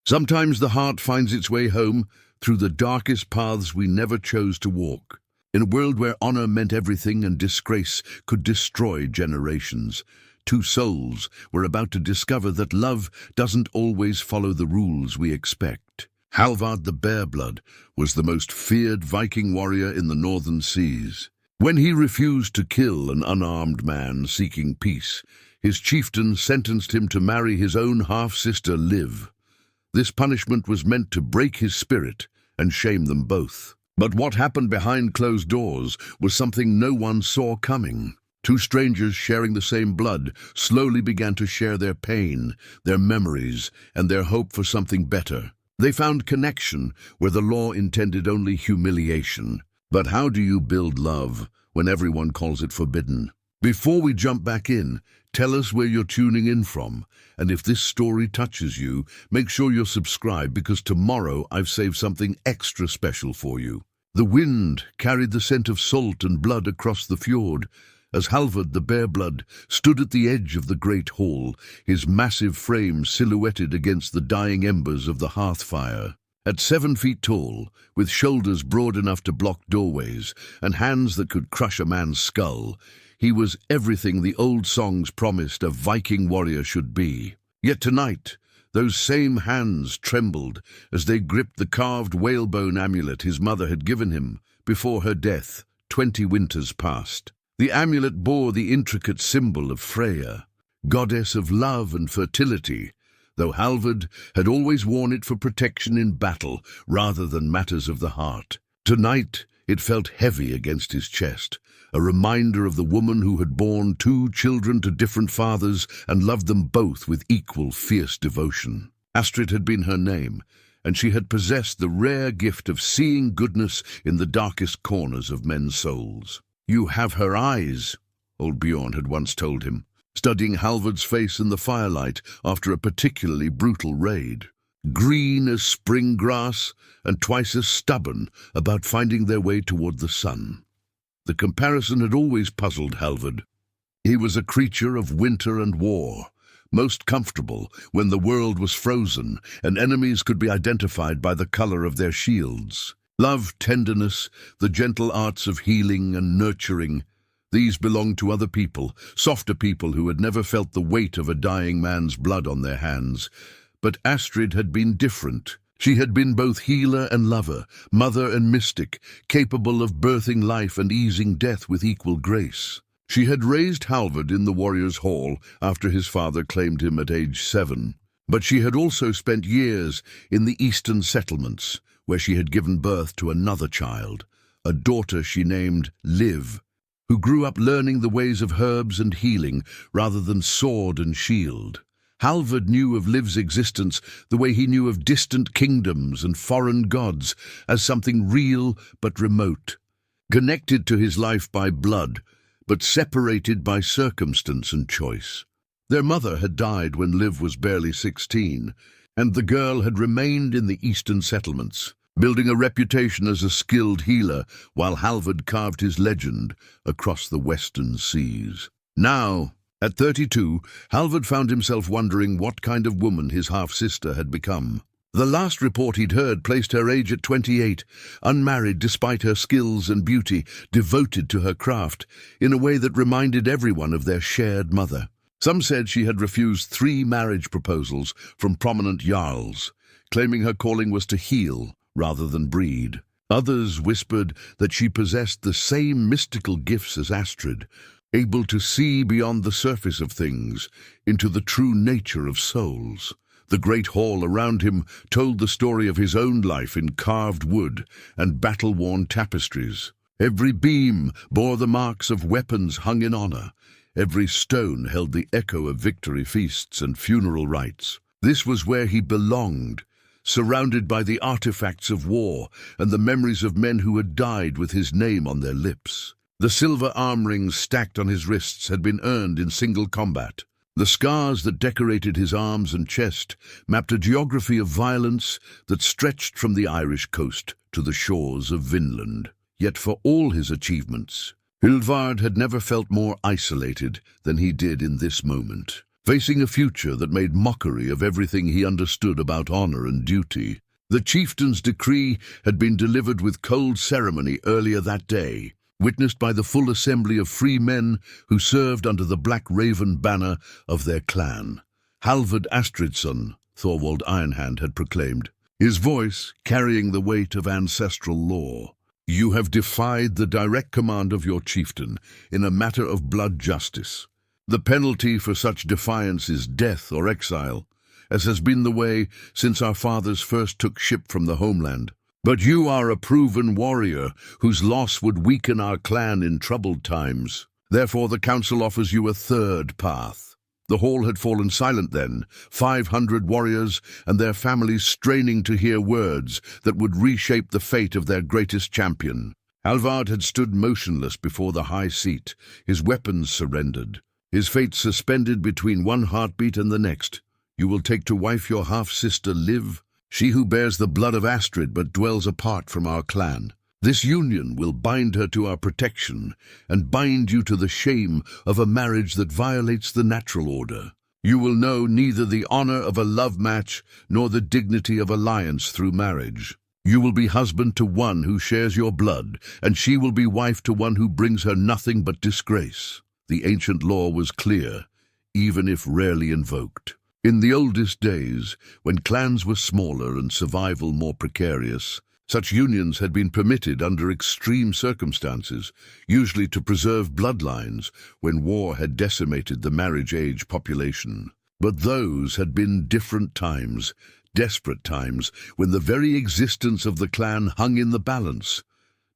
Sometimes the heart finds its way home through the darkest paths we never chose to walk. In a world where honor meant everything and disgrace could destroy generations, two souls were about to discover that love doesn't always follow the rules we expect. Halvard the Bearblood was the most feared Viking warrior in the northern seas. When he refused to kill an unarmed man seeking peace, his chieftain sentenced him to marry his own half-sister Liv. This punishment was meant to break his spirit and shame them both. But what happened behind closed doors was something no one saw coming. Two strangers sharing the same blood slowly began to share their pain, their memories, and their hope for something better. They found connection where the law intended only humiliation. But how do you build love when everyone calls it forbidden? Before we jump back in, tell us where you're tuning in from, and if this story touches you, make sure you're subscribed because tomorrow I've saved something extra special for you. The wind carried the scent of salt and blood across the fjord as Halvard the Bearblood stood at the edge of the great hall, his massive frame silhouetted against the dying embers of the hearth fire. At 7 feet tall, with shoulders broad enough to block doorways and hands that could crush a man's skull, he was everything the old songs promised a Viking warrior should be. Yet tonight, those same hands trembled as they gripped the carved whalebone amulet his mother had given him before her death 20 winters past. The amulet bore the intricate symbol of Freya, goddess of love and fertility, though Halvard had always worn it for protection in battle rather than matters of the heart. Tonight, it felt heavy against his chest, a reminder of the woman who had borne 2 children to different fathers and loved them both with equal fierce devotion. Astrid had been her name, and she had possessed the rare gift of seeing goodness in the darkest corners of men's souls. "You have her eyes," old Bjorn had once told him, studying Halvard's face in the firelight after a particularly brutal raid. Green as spring grass and twice as stubborn about finding their way toward the sun. The comparison had always puzzled Halvard. He was a creature of winter and war, most comfortable when the world was frozen and enemies could be identified by the color of their shields. Love, tenderness, the gentle arts of healing and nurturing, these belonged to other people, softer people who had never felt the weight of a dying man's blood on their hands. But Astrid had been different. She had been both healer and lover, mother and mystic, capable of birthing life and easing death with equal grace. She had raised Halvard in the warrior's hall after his father claimed him at age 7. But she had also spent years in the eastern settlements, where she had given birth to another child, a daughter she named Liv, who grew up learning the ways of herbs and healing rather than sword and shield. Halvard knew of Liv's existence the way he knew of distant kingdoms and foreign gods, as something real but remote, connected to his life by blood, but separated by circumstance and choice. Their mother had died when Liv was barely 16, and the girl had remained in the eastern settlements, building a reputation as a skilled healer while Halvard carved his legend across the western seas. Now, at 32, Halvard found himself wondering what kind of woman his half-sister had become. The last report he'd heard placed her age at 28, unmarried despite her skills and beauty, devoted to her craft, in a way that reminded everyone of their shared mother. Some said she had refused 3 marriage proposals from prominent jarls, claiming her calling was to heal rather than breed. Others whispered that she possessed the same mystical gifts as Astrid, able to see beyond the surface of things into the true nature of souls. The great hall around him told the story of his own life in carved wood and battle-worn tapestries. Every beam bore the marks of weapons hung in honor. Every stone held the echo of victory feasts and funeral rites. This was where he belonged, surrounded by the artifacts of war and the memories of men who had died with his name on their lips. The silver arm rings stacked on his wrists had been earned in single combat. The scars that decorated his arms and chest mapped a geography of violence that stretched from the Irish coast to the shores of Vinland. Yet for all his achievements, Halvard had never felt more isolated than he did in this moment. facing a future that made mockery of everything he understood about honor and duty. The chieftain's decree had been delivered with cold ceremony earlier that day, witnessed by the full assembly of free men who served under the Black Raven banner of their clan. Halvard Astridsson, Thorwald Ironhand had proclaimed, his voice carrying the weight of ancestral law. You have defied the direct command of your chieftain in a matter of blood justice. The penalty for such defiance is death or exile, as has been the way since our fathers first took ship from the homeland. But you are a proven warrior whose loss would weaken our clan in troubled times. Therefore the council offers you a third path. The hall had fallen silent then, 500 warriors and their families straining to hear words that would reshape the fate of their greatest champion. Halvard had stood motionless before the high seat, his weapons surrendered, his fate suspended between one heartbeat and the next. You will take to wife your half-sister Liv, she who bears the blood of Astrid but dwells apart from our clan. This union will bind her to our protection and bind you to the shame of a marriage that violates the natural order. You will know neither the honor of a love match nor the dignity of alliance through marriage. You will be husband to one who shares your blood, and she will be wife to one who brings her nothing but disgrace. The ancient law was clear, even if rarely invoked. In the oldest days, when clans were smaller and survival more precarious, such unions had been permitted under extreme circumstances, usually to preserve bloodlines when war had decimated the marriage-age population. But those had been different times, desperate times, when the very existence of the clan hung in the balance.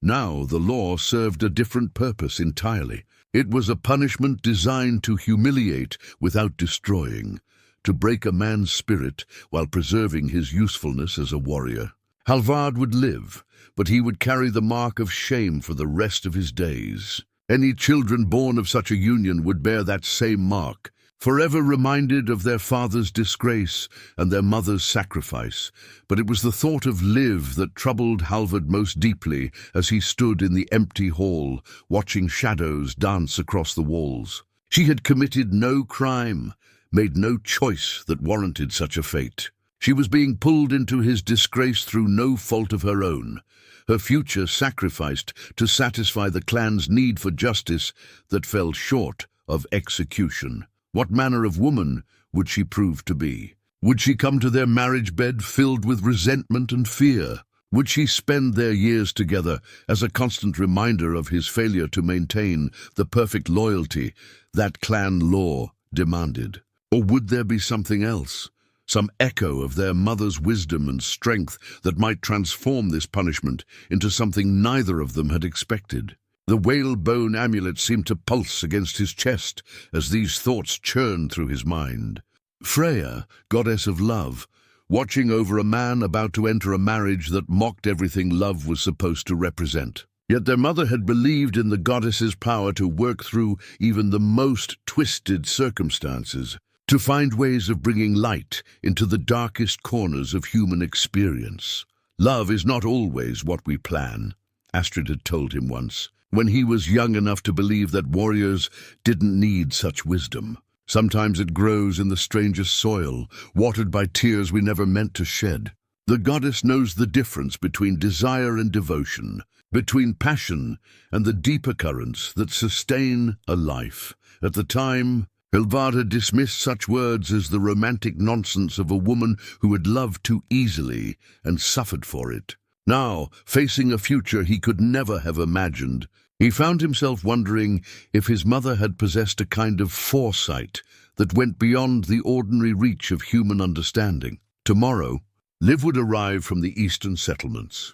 Now the law served a different purpose entirely. It was a punishment designed to humiliate without destroying, to break a man's spirit while preserving his usefulness as a warrior. Halvard would live, but he would carry the mark of shame for the rest of his days. Any children born of such a union would bear that same mark, forever reminded of their father's disgrace and their mother's sacrifice. But it was the thought of Liv that troubled Halvard most deeply as he stood in the empty hall, watching shadows dance across the walls. She had committed no crime, made no choice that warranted such a fate. She was being pulled into his disgrace through no fault of her own, her future sacrificed to satisfy the clan's need for justice that fell short of execution. What manner of woman would she prove to be? Would she come to their marriage bed filled with resentment and fear? Would she spend their years together as a constant reminder of his failure to maintain the perfect loyalty that clan law demanded? Or would there be something else, some echo of their mother's wisdom and strength that might transform this punishment into something neither of them had expected? The whalebone amulet seemed to pulse against his chest as these thoughts churned through his mind. Freya, goddess of love, watching over a man about to enter a marriage that mocked everything love was supposed to represent. Yet their mother had believed in the goddess's power to work through even the most twisted circumstances, to find ways of bringing light into the darkest corners of human experience. Love is not always what we plan, Astrid had told him once, when he was young enough to believe that warriors didn't need such wisdom. Sometimes it grows in the strangest soil, watered by tears we never meant to shed. The goddess knows the difference between desire and devotion, between passion and the deeper currents that sustain a life. At the time, Halvard had dismissed such words as the romantic nonsense of a woman who had loved too easily and suffered for it. Now, facing a future he could never have imagined, he found himself wondering if his mother had possessed a kind of foresight that went beyond the ordinary reach of human understanding. Tomorrow, Liv would arrive from the eastern settlements,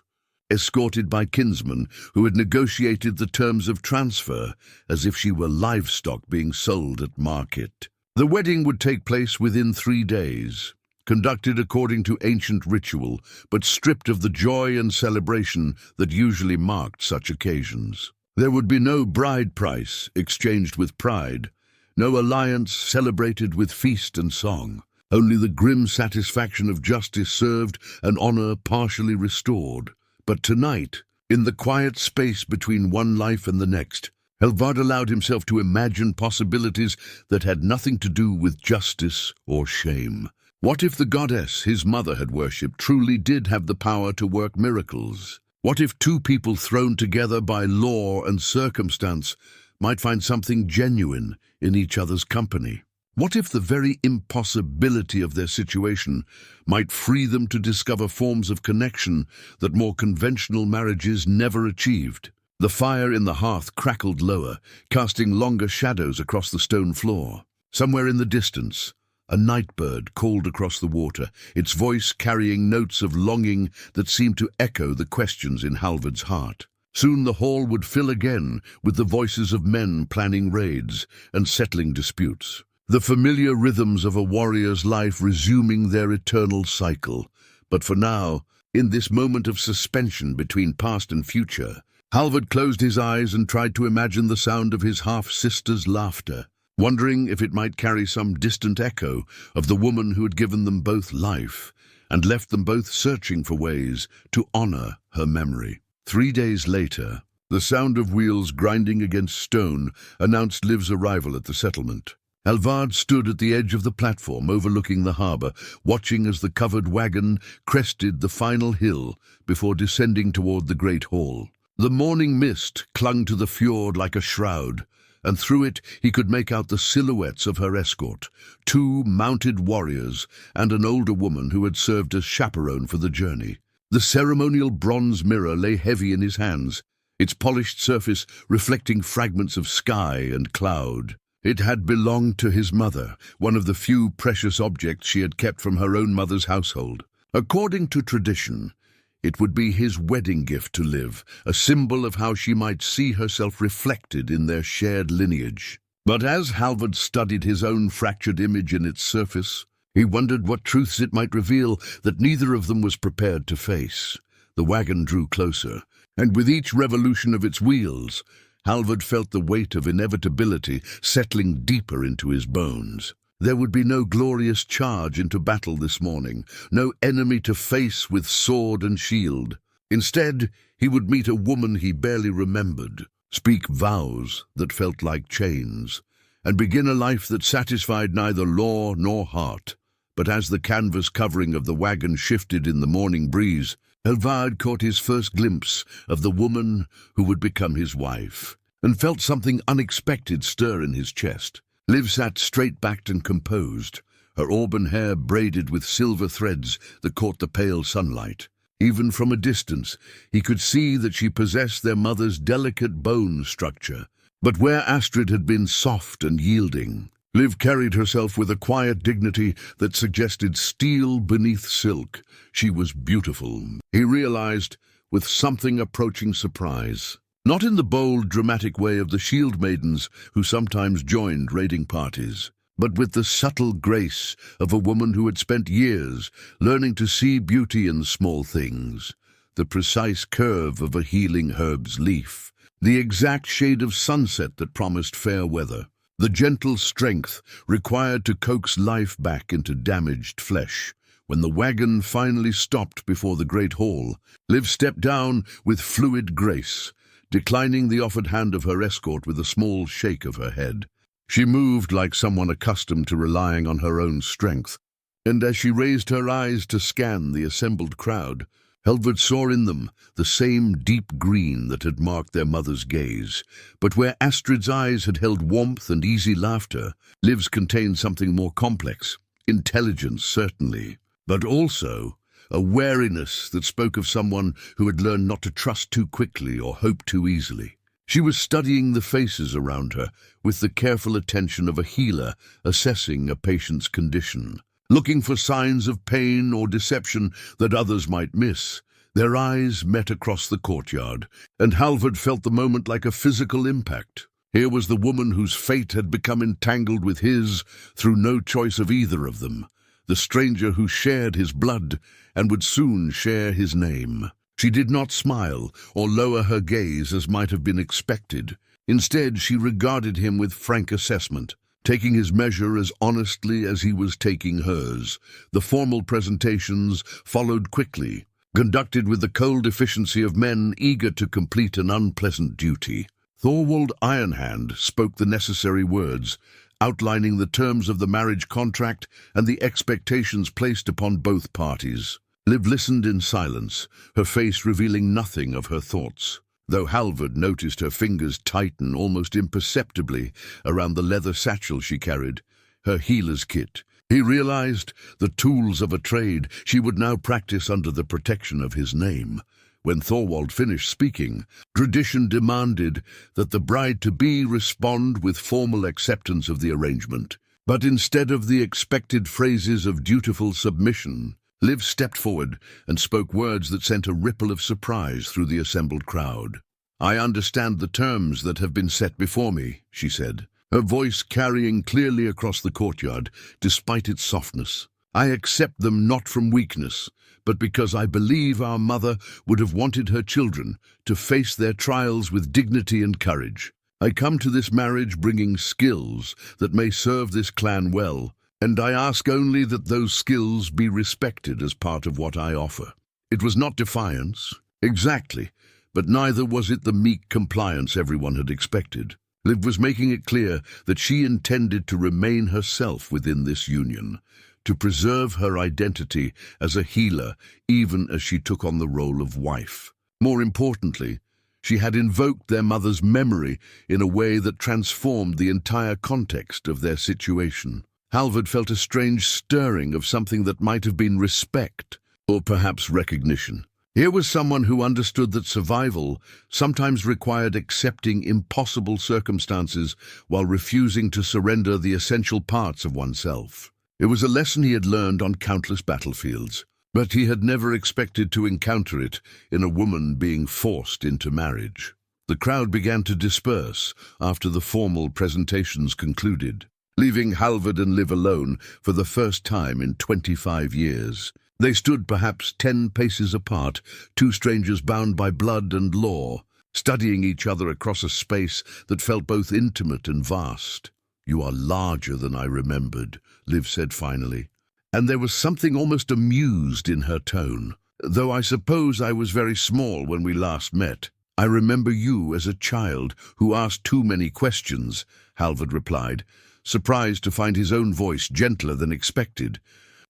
escorted by kinsmen who had negotiated the terms of transfer as if she were livestock being sold at market. The wedding would take place within 3 days, conducted according to ancient ritual, but stripped of the joy and celebration that usually marked such occasions. There would be no bride price exchanged with pride, no alliance celebrated with feast and song, only the grim satisfaction of justice served and honor partially restored. But tonight, in the quiet space between one life and the next, Halvard allowed himself to imagine possibilities that had nothing to do with justice or shame. What if the goddess his mother had worshipped truly did have the power to work miracles? What if two people thrown together by law and circumstance might find something genuine in each other's company? What if the very impossibility of their situation might free them to discover forms of connection that more conventional marriages never achieved? The fire in the hearth crackled lower, casting longer shadows across the stone floor. Somewhere in the distance, a night bird called across the water, its voice carrying notes of longing that seemed to echo the questions in Halvard's heart. Soon the hall would fill again with the voices of men planning raids and settling disputes. The familiar rhythms of a warrior's life resuming their eternal cycle. But for now, in this moment of suspension between past and future, Halvard closed his eyes and tried to imagine the sound of his half-sister's laughter, wondering if it might carry some distant echo of the woman who had given them both life and left them both searching for ways to honor her memory. 3 days later, the sound of wheels grinding against stone announced Liv's arrival at the settlement. Halvard stood at the edge of the platform overlooking the harbor, watching as the covered wagon crested the final hill before descending toward the great hall. The morning mist clung to the fjord like a shroud, and through it he could make out the silhouettes of her escort, 2 mounted warriors and an older woman who had served as chaperone for the journey. The ceremonial bronze mirror lay heavy in his hands, its polished surface reflecting fragments of sky and cloud. It had belonged to his mother, one of the few precious objects she had kept from her own mother's household. According to tradition, it would be his wedding gift to Liv, a symbol of how she might see herself reflected in their shared lineage. But as Halvard studied his own fractured image in its surface, he wondered what truths it might reveal that neither of them was prepared to face. The wagon drew closer, and with each revolution of its wheels, Halvard felt the weight of inevitability settling deeper into his bones. There would be no glorious charge into battle this morning, no enemy to face with sword and shield. Instead, he would meet a woman he barely remembered, speak vows that felt like chains, and begin a life that satisfied neither law nor heart. But as the canvas covering of the wagon shifted in the morning breeze, Halvard caught his first glimpse of the woman who would become his wife, and felt something unexpected stir in his chest. Liv sat straight-backed and composed, her auburn hair braided with silver threads that caught the pale sunlight. Even from a distance, he could see that she possessed their mother's delicate bone structure. But where Astrid had been soft and yielding, Liv carried herself with a quiet dignity that suggested steel beneath silk. She was beautiful, he realized, with something approaching surprise. Not in the bold, dramatic way of the shield maidens who sometimes joined raiding parties, but with the subtle grace of a woman who had spent years learning to see beauty in small things, the precise curve of a healing herb's leaf, the exact shade of sunset that promised fair weather, the gentle strength required to coax life back into damaged flesh. When the wagon finally stopped before the great hall, Liv stepped down with fluid grace, declining the offered hand of her escort with a small shake of her head. She moved like someone accustomed to relying on her own strength, and as she raised her eyes to scan the assembled crowd, Halvard saw in them the same deep green that had marked their mother's gaze. But where Astrid's eyes had held warmth and easy laughter, Liv's contained something more complex. Intelligence, certainly, but also a wariness that spoke of someone who had learned not to trust too quickly or hope too easily. She was studying the faces around her with the careful attention of a healer assessing a patient's condition, looking for signs of pain or deception that others might miss. Their eyes met across the courtyard, and Halvard felt the moment like a physical impact. Here was the woman whose fate had become entangled with his through no choice of either of them, the stranger who shared his blood and would soon share his name. She did not smile or lower her gaze as might have been expected. Instead, she regarded him with frank assessment, taking his measure as honestly as he was taking hers. The formal presentations followed quickly, conducted with the cold efficiency of men eager to complete an unpleasant duty. Thorwald Ironhand spoke the necessary words, outlining the terms of the marriage contract and the expectations placed upon both parties. Liv listened in silence, her face revealing nothing of her thoughts, though Halvard noticed her fingers tighten almost imperceptibly around the leather satchel she carried, her healer's kit. He realized the tools of a trade she would now practice under the protection of his name. When Thorwald finished speaking, tradition demanded that the bride-to-be respond with formal acceptance of the arrangement. But instead of the expected phrases of dutiful submission, Liv stepped forward and spoke words that sent a ripple of surprise through the assembled crowd. "I understand the terms that have been set before me," she said, her voice carrying clearly across the courtyard, despite its softness. "I accept them not from weakness, but because I believe our mother would have wanted her children to face their trials with dignity and courage. I come to this marriage bringing skills that may serve this clan well, and I ask only that those skills be respected as part of what I offer." It was not defiance, exactly, but neither was it the meek compliance everyone had expected. Liv was making it clear that she intended to remain herself within this union, to preserve her identity as a healer even as she took on the role of wife. More importantly, she had invoked their mother's memory in a way that transformed the entire context of their situation. Halvard felt a strange stirring of something that might have been respect, or perhaps recognition. Here was someone who understood that survival sometimes required accepting impossible circumstances while refusing to surrender the essential parts of oneself. It was a lesson he had learned on countless battlefields, but he had never expected to encounter it in a woman being forced into marriage. The crowd began to disperse after the formal presentations concluded, leaving Halvard and Liv alone for the first time in 25 years. They stood perhaps 10 paces apart, two strangers bound by blood and law, studying each other across a space that felt both intimate and vast. "You are larger than I remembered," Liv said finally, and there was something almost amused in her tone. "Though I suppose I was very small when we last met. I remember you as a child who asked too many questions," Halvard replied, surprised to find his own voice gentler than expected.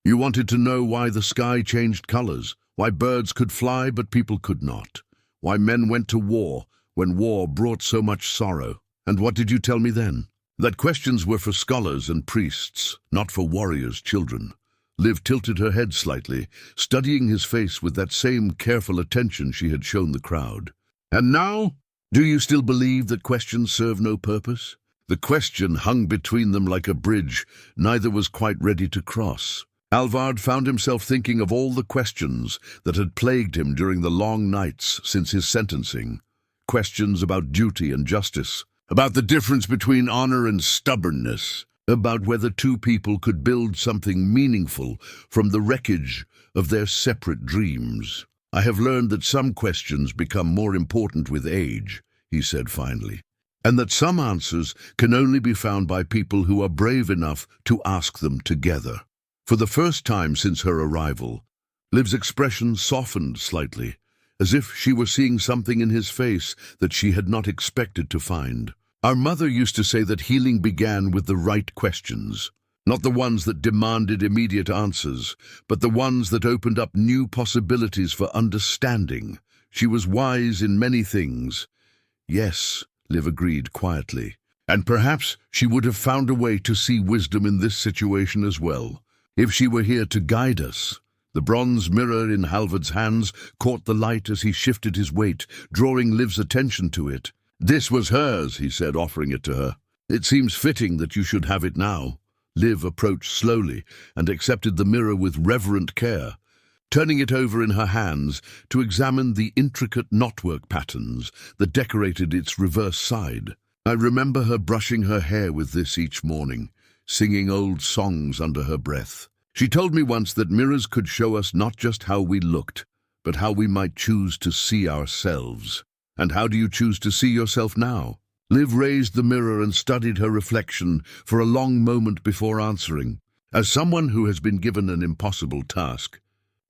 "You wanted to know why the sky changed colors, why birds could fly but people could not, why men went to war when war brought so much sorrow. And what did you tell me then? That questions were for scholars and priests, not for warriors' children." Liv tilted her head slightly, studying his face with that same careful attention she had shown the crowd. "And now, do you still believe that questions serve no purpose?" The question hung between them like a bridge neither was quite ready to cross. Halvard found himself thinking of all the questions that had plagued him during the long nights since his sentencing. Questions about duty and justice, about the difference between honor and stubbornness, about whether two people could build something meaningful from the wreckage of their separate dreams. "I have learned that some questions become more important with age," he said finally, "and that some answers can only be found by people who are brave enough to ask them together." For the first time since her arrival, Liv's expression softened slightly, as if she were seeing something in his face that she had not expected to find. "Our mother used to say that healing began with the right questions, not the ones that demanded immediate answers, but the ones that opened up new possibilities for understanding. She was wise in many things." "Yes," Liv agreed quietly, "and perhaps she would have found a way to see wisdom in this situation as well, if she were here to guide us." The bronze mirror in Halvard's hands caught the light as he shifted his weight, drawing Liv's attention to it. "This was hers," he said, offering it to her. "It seems fitting that you should have it now." Liv approached slowly and accepted the mirror with reverent care, turning it over in her hands to examine the intricate knotwork patterns that decorated its reverse side. "I remember her brushing her hair with this each morning, singing old songs under her breath. She told me once that mirrors could show us not just how we looked, but how we might choose to see ourselves." "And how do you choose to see yourself now?" Liv raised the mirror and studied her reflection for a long moment before answering. "As someone who has been given an impossible task,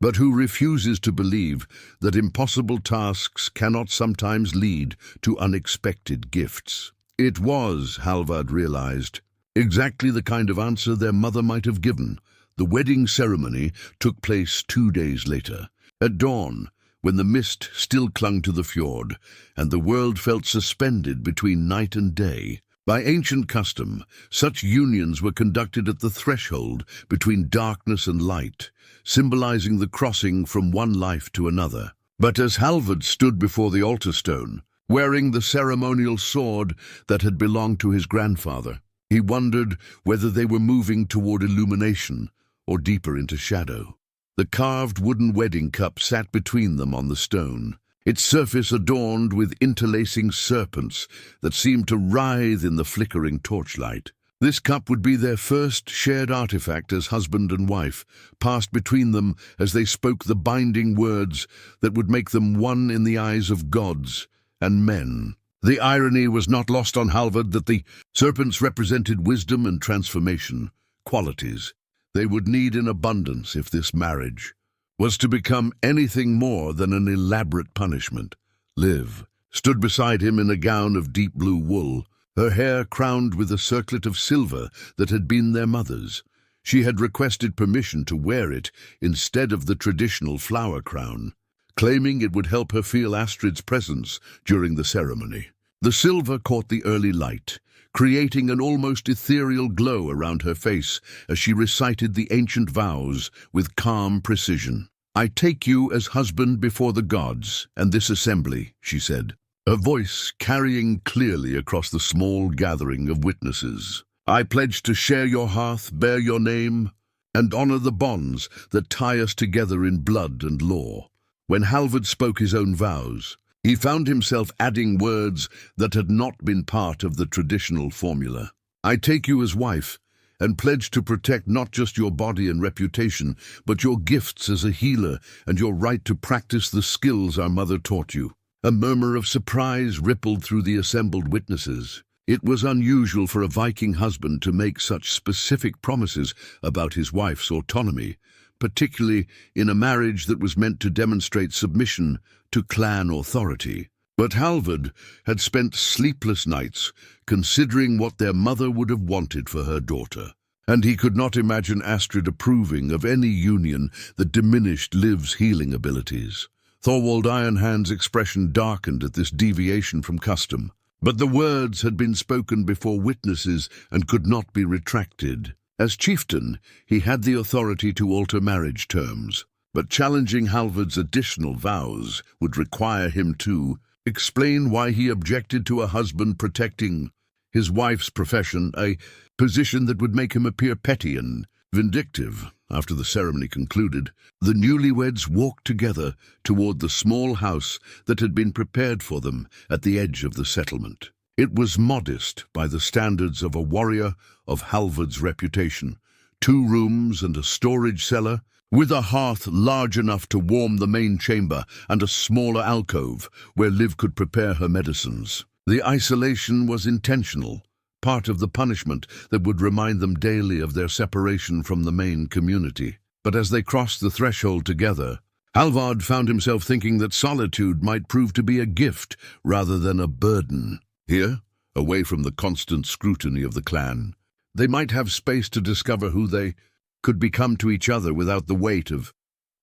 but who refuses to believe that impossible tasks cannot sometimes lead to unexpected gifts. It was, Halvard realized, exactly the kind of answer their mother might have given. The wedding ceremony took place 2 days later. At dawn, when the mist still clung to the fjord, and the world felt suspended between night and day. By ancient custom, such unions were conducted at the threshold between darkness and light, symbolizing the crossing from one life to another. But as Halvard stood before the altar stone, wearing the ceremonial sword that had belonged to his grandfather, he wondered whether they were moving toward illumination or deeper into shadow. The carved wooden wedding cup sat between them on the stone, its surface adorned with interlacing serpents that seemed to writhe in the flickering torchlight. This cup would be their first shared artifact as husband and wife, passed between them as they spoke the binding words that would make them one in the eyes of gods and men. The irony was not lost on Halvard that the serpents represented wisdom and transformation, qualities they would need in abundance if this marriage was to become anything more than an elaborate punishment. Liv stood beside him in a gown of deep blue wool, her hair crowned with a circlet of silver that had been their mother's. She had requested permission to wear it instead of the traditional flower crown, claiming it would help her feel Astrid's presence during the ceremony. The silver caught the early light, creating an almost ethereal glow around her face as she recited the ancient vows with calm precision. "I take you as husband before the gods and this assembly," she said, her voice carrying clearly across the small gathering of witnesses. "I pledge to share your hearth, bear your name, and honor the bonds that tie us together in blood and law." When Halvard spoke his own vows, he found himself adding words that had not been part of the traditional formula. "I take you as wife, and pledge to protect not just your body and reputation, but your gifts as a healer and your right to practice the skills our mother taught you." A murmur of surprise rippled through the assembled witnesses. It was unusual for a Viking husband to make such specific promises about his wife's autonomy, particularly in a marriage that was meant to demonstrate submission to clan authority. But Halvard had spent sleepless nights considering what their mother would have wanted for her daughter, and he could not imagine Astrid approving of any union that diminished Liv's healing abilities. Thorwald Ironhand's expression darkened at this deviation from custom, but the words had been spoken before witnesses and could not be retracted. As chieftain, he had the authority to alter marriage terms, but challenging Halvard's additional vows would require him to explain why he objected to a husband protecting his wife's profession, a position that would make him appear petty and vindictive. After the ceremony concluded, the newlyweds walked together toward the small house that had been prepared for them at the edge of the settlement. It was modest by the standards of a warrior of Halvard's reputation. 2 rooms and a storage cellar, with a hearth large enough to warm the main chamber and a smaller alcove where Liv could prepare her medicines. The isolation was intentional, part of the punishment that would remind them daily of their separation from the main community. But as they crossed the threshold together, Halvard found himself thinking that solitude might prove to be a gift rather than a burden. Here, away from the constant scrutiny of the clan, they might have space to discover who they could become to each other without the weight of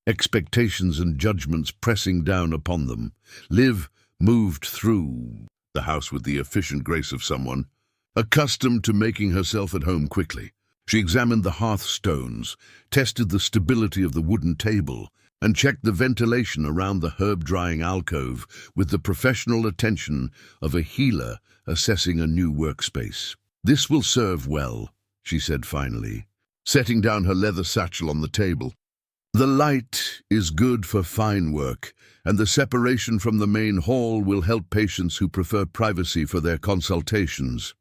expectations and judgments pressing down upon them. Liv moved through the house with the efficient grace of someone accustomed to making herself at home quickly. She examined the hearthstones, tested the stability of the wooden table, and checked the ventilation around the herb-drying alcove with the professional attention of a healer assessing a new workspace. "This will serve well," she said finally, setting down her leather satchel on the table. "The light is good for fine work, and the separation from the main hall will help patients who prefer privacy for their consultations."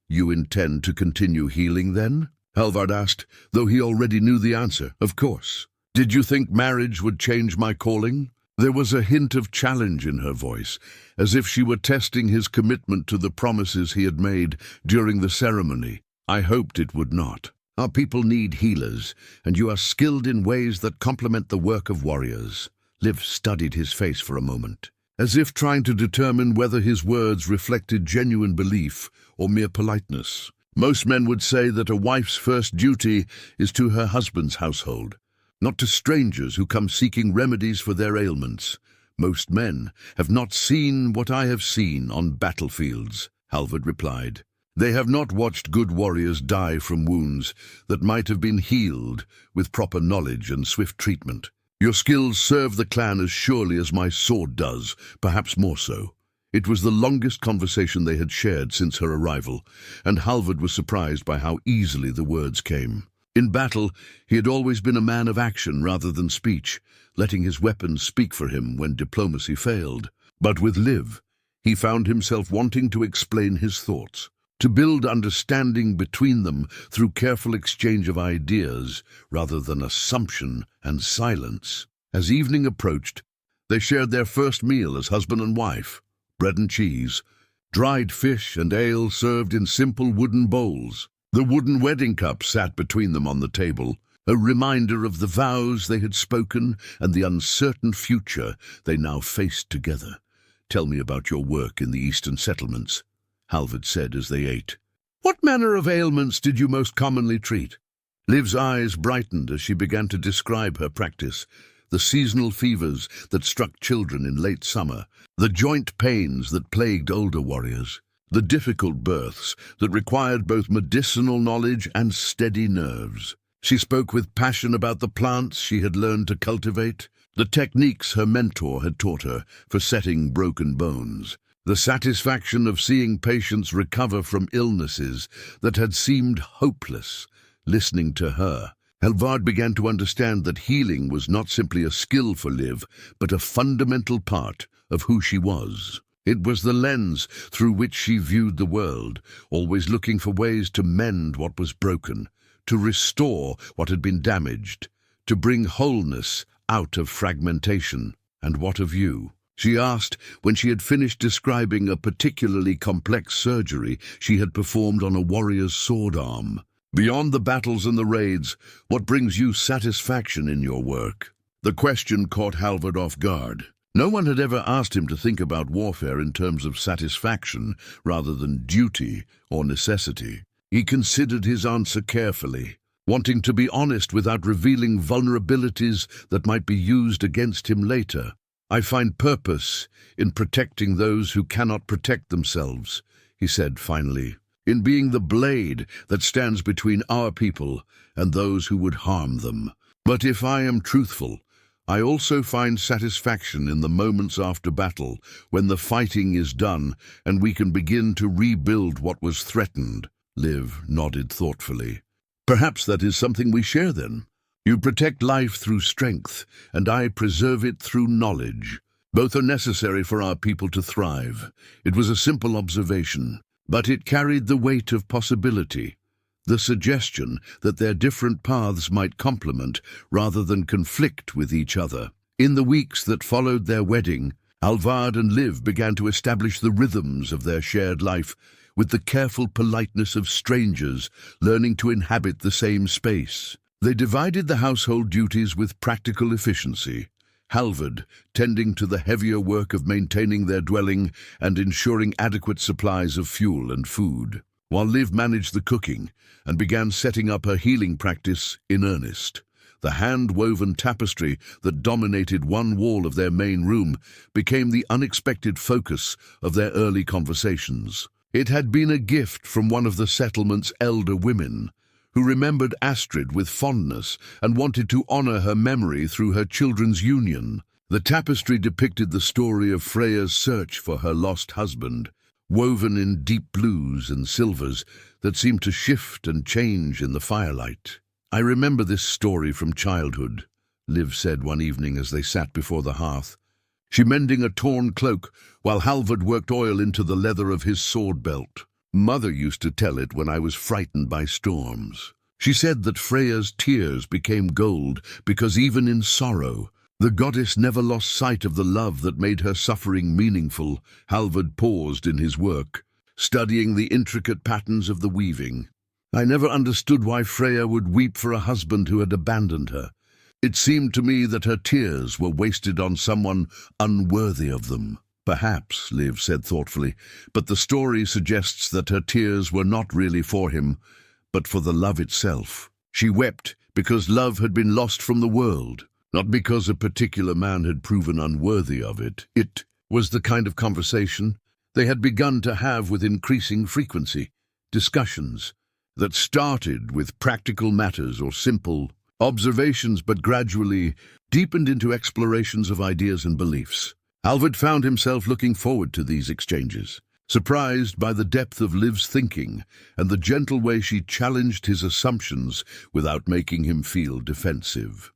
"You intend to continue healing, then?" Halvard asked, though he already knew the answer. "Of course. Did you think marriage would change my calling?" There was a hint of challenge in her voice, as if she were testing his commitment to the promises he had made during the ceremony. "I hoped it would not." Our people need healers, and you are skilled in ways that complement the work of warriors. Liv studied his face for a moment, as if trying to determine whether his words reflected genuine belief or mere politeness. Most men would say that a wife's first duty is to her husband's household, not to strangers who come seeking remedies for their ailments. Most men have not seen what I have seen on battlefields, Halvard replied. They have not watched good warriors die from wounds that might have been healed with proper knowledge and swift treatment. Your skills serve the clan as surely as my sword does, perhaps more so. It was the longest conversation they had shared since her arrival, and Halvard was surprised by how easily the words came. In battle, he had always been a man of action rather than speech, letting his weapons speak for him when diplomacy failed. But with Liv, he found himself wanting to explain his thoughts, to build understanding between them through careful exchange of ideas rather than assumption and silence. As evening approached, they shared their first meal as husband and wife, bread and cheese, dried fish and ale served in simple wooden bowls. The wooden wedding cup sat between them on the table, a reminder of the vows they had spoken and the uncertain future they now faced together. Tell me about your work in the eastern settlements, Halvard said as they ate. What manner of ailments did you most commonly treat? Liv's eyes brightened as she began to describe her practice, the seasonal fevers that struck children in late summer, the joint pains that plagued older warriors, the difficult births that required both medicinal knowledge and steady nerves. She spoke with passion about the plants she had learned to cultivate, the techniques her mentor had taught her for setting broken bones, the satisfaction of seeing patients recover from illnesses that had seemed hopeless. Listening to her, Halvard began to understand that healing was not simply a skill for Liv, but a fundamental part of who she was. It was the lens through which she viewed the world, always looking for ways to mend what was broken, to restore what had been damaged, to bring wholeness out of fragmentation. And what of you? She asked when she had finished describing a particularly complex surgery she had performed on a warrior's sword arm. Beyond the battles and the raids, what brings you satisfaction in your work? The question caught Halvard off guard. No one had ever asked him to think about warfare in terms of satisfaction rather than duty or necessity. He considered his answer carefully, wanting to be honest without revealing vulnerabilities that might be used against him later. I find purpose in protecting those who cannot protect themselves, he said finally, in being the blade that stands between our people and those who would harm them. But if I am truthful, I also find satisfaction in the moments after battle, when the fighting is done and we can begin to rebuild what was threatened. Liv nodded thoughtfully. Perhaps that is something we share then. You protect life through strength, and I preserve it through knowledge. Both are necessary for our people to thrive. It was a simple observation, but it carried the weight of possibility. The suggestion that their different paths might complement rather than conflict with each other. In the weeks that followed their wedding, Halvard and Liv began to establish the rhythms of their shared life with the careful politeness of strangers learning to inhabit the same space. They divided the household duties with practical efficiency, Halvard tending to the heavier work of maintaining their dwelling and ensuring adequate supplies of fuel and food, while Liv managed the cooking and began setting up her healing practice in earnest. The hand-woven tapestry that dominated one wall of their main room became the unexpected focus of their early conversations. It had been a gift from one of the settlement's elder women, who remembered Astrid with fondness and wanted to honor her memory through her children's union. The tapestry depicted the story of Freya's search for her lost husband, woven in deep blues and silvers that seemed to shift and change in the firelight. I remember this story from childhood, Liv said one evening as they sat before the hearth, she mending a torn cloak while Halvard worked oil into the leather of his sword belt. Mother used to tell it when I was frightened by storms. She said that Freya's tears became gold because even in sorrow, the goddess never lost sight of the love that made her suffering meaningful. Halvard paused in his work, studying the intricate patterns of the weaving. I never understood why Freya would weep for a husband who had abandoned her. It seemed to me that her tears were wasted on someone unworthy of them. Perhaps, Liv said thoughtfully, but the story suggests that her tears were not really for him, but for the love itself. She wept because love had been lost from the world, not because a particular man had proven unworthy of it. It was the kind of conversation they had begun to have with increasing frequency, discussions that started with practical matters or simple observations but gradually deepened into explorations of ideas and beliefs. Halvard found himself looking forward to these exchanges, surprised by the depth of Liv's thinking and the gentle way she challenged his assumptions without making him feel defensive.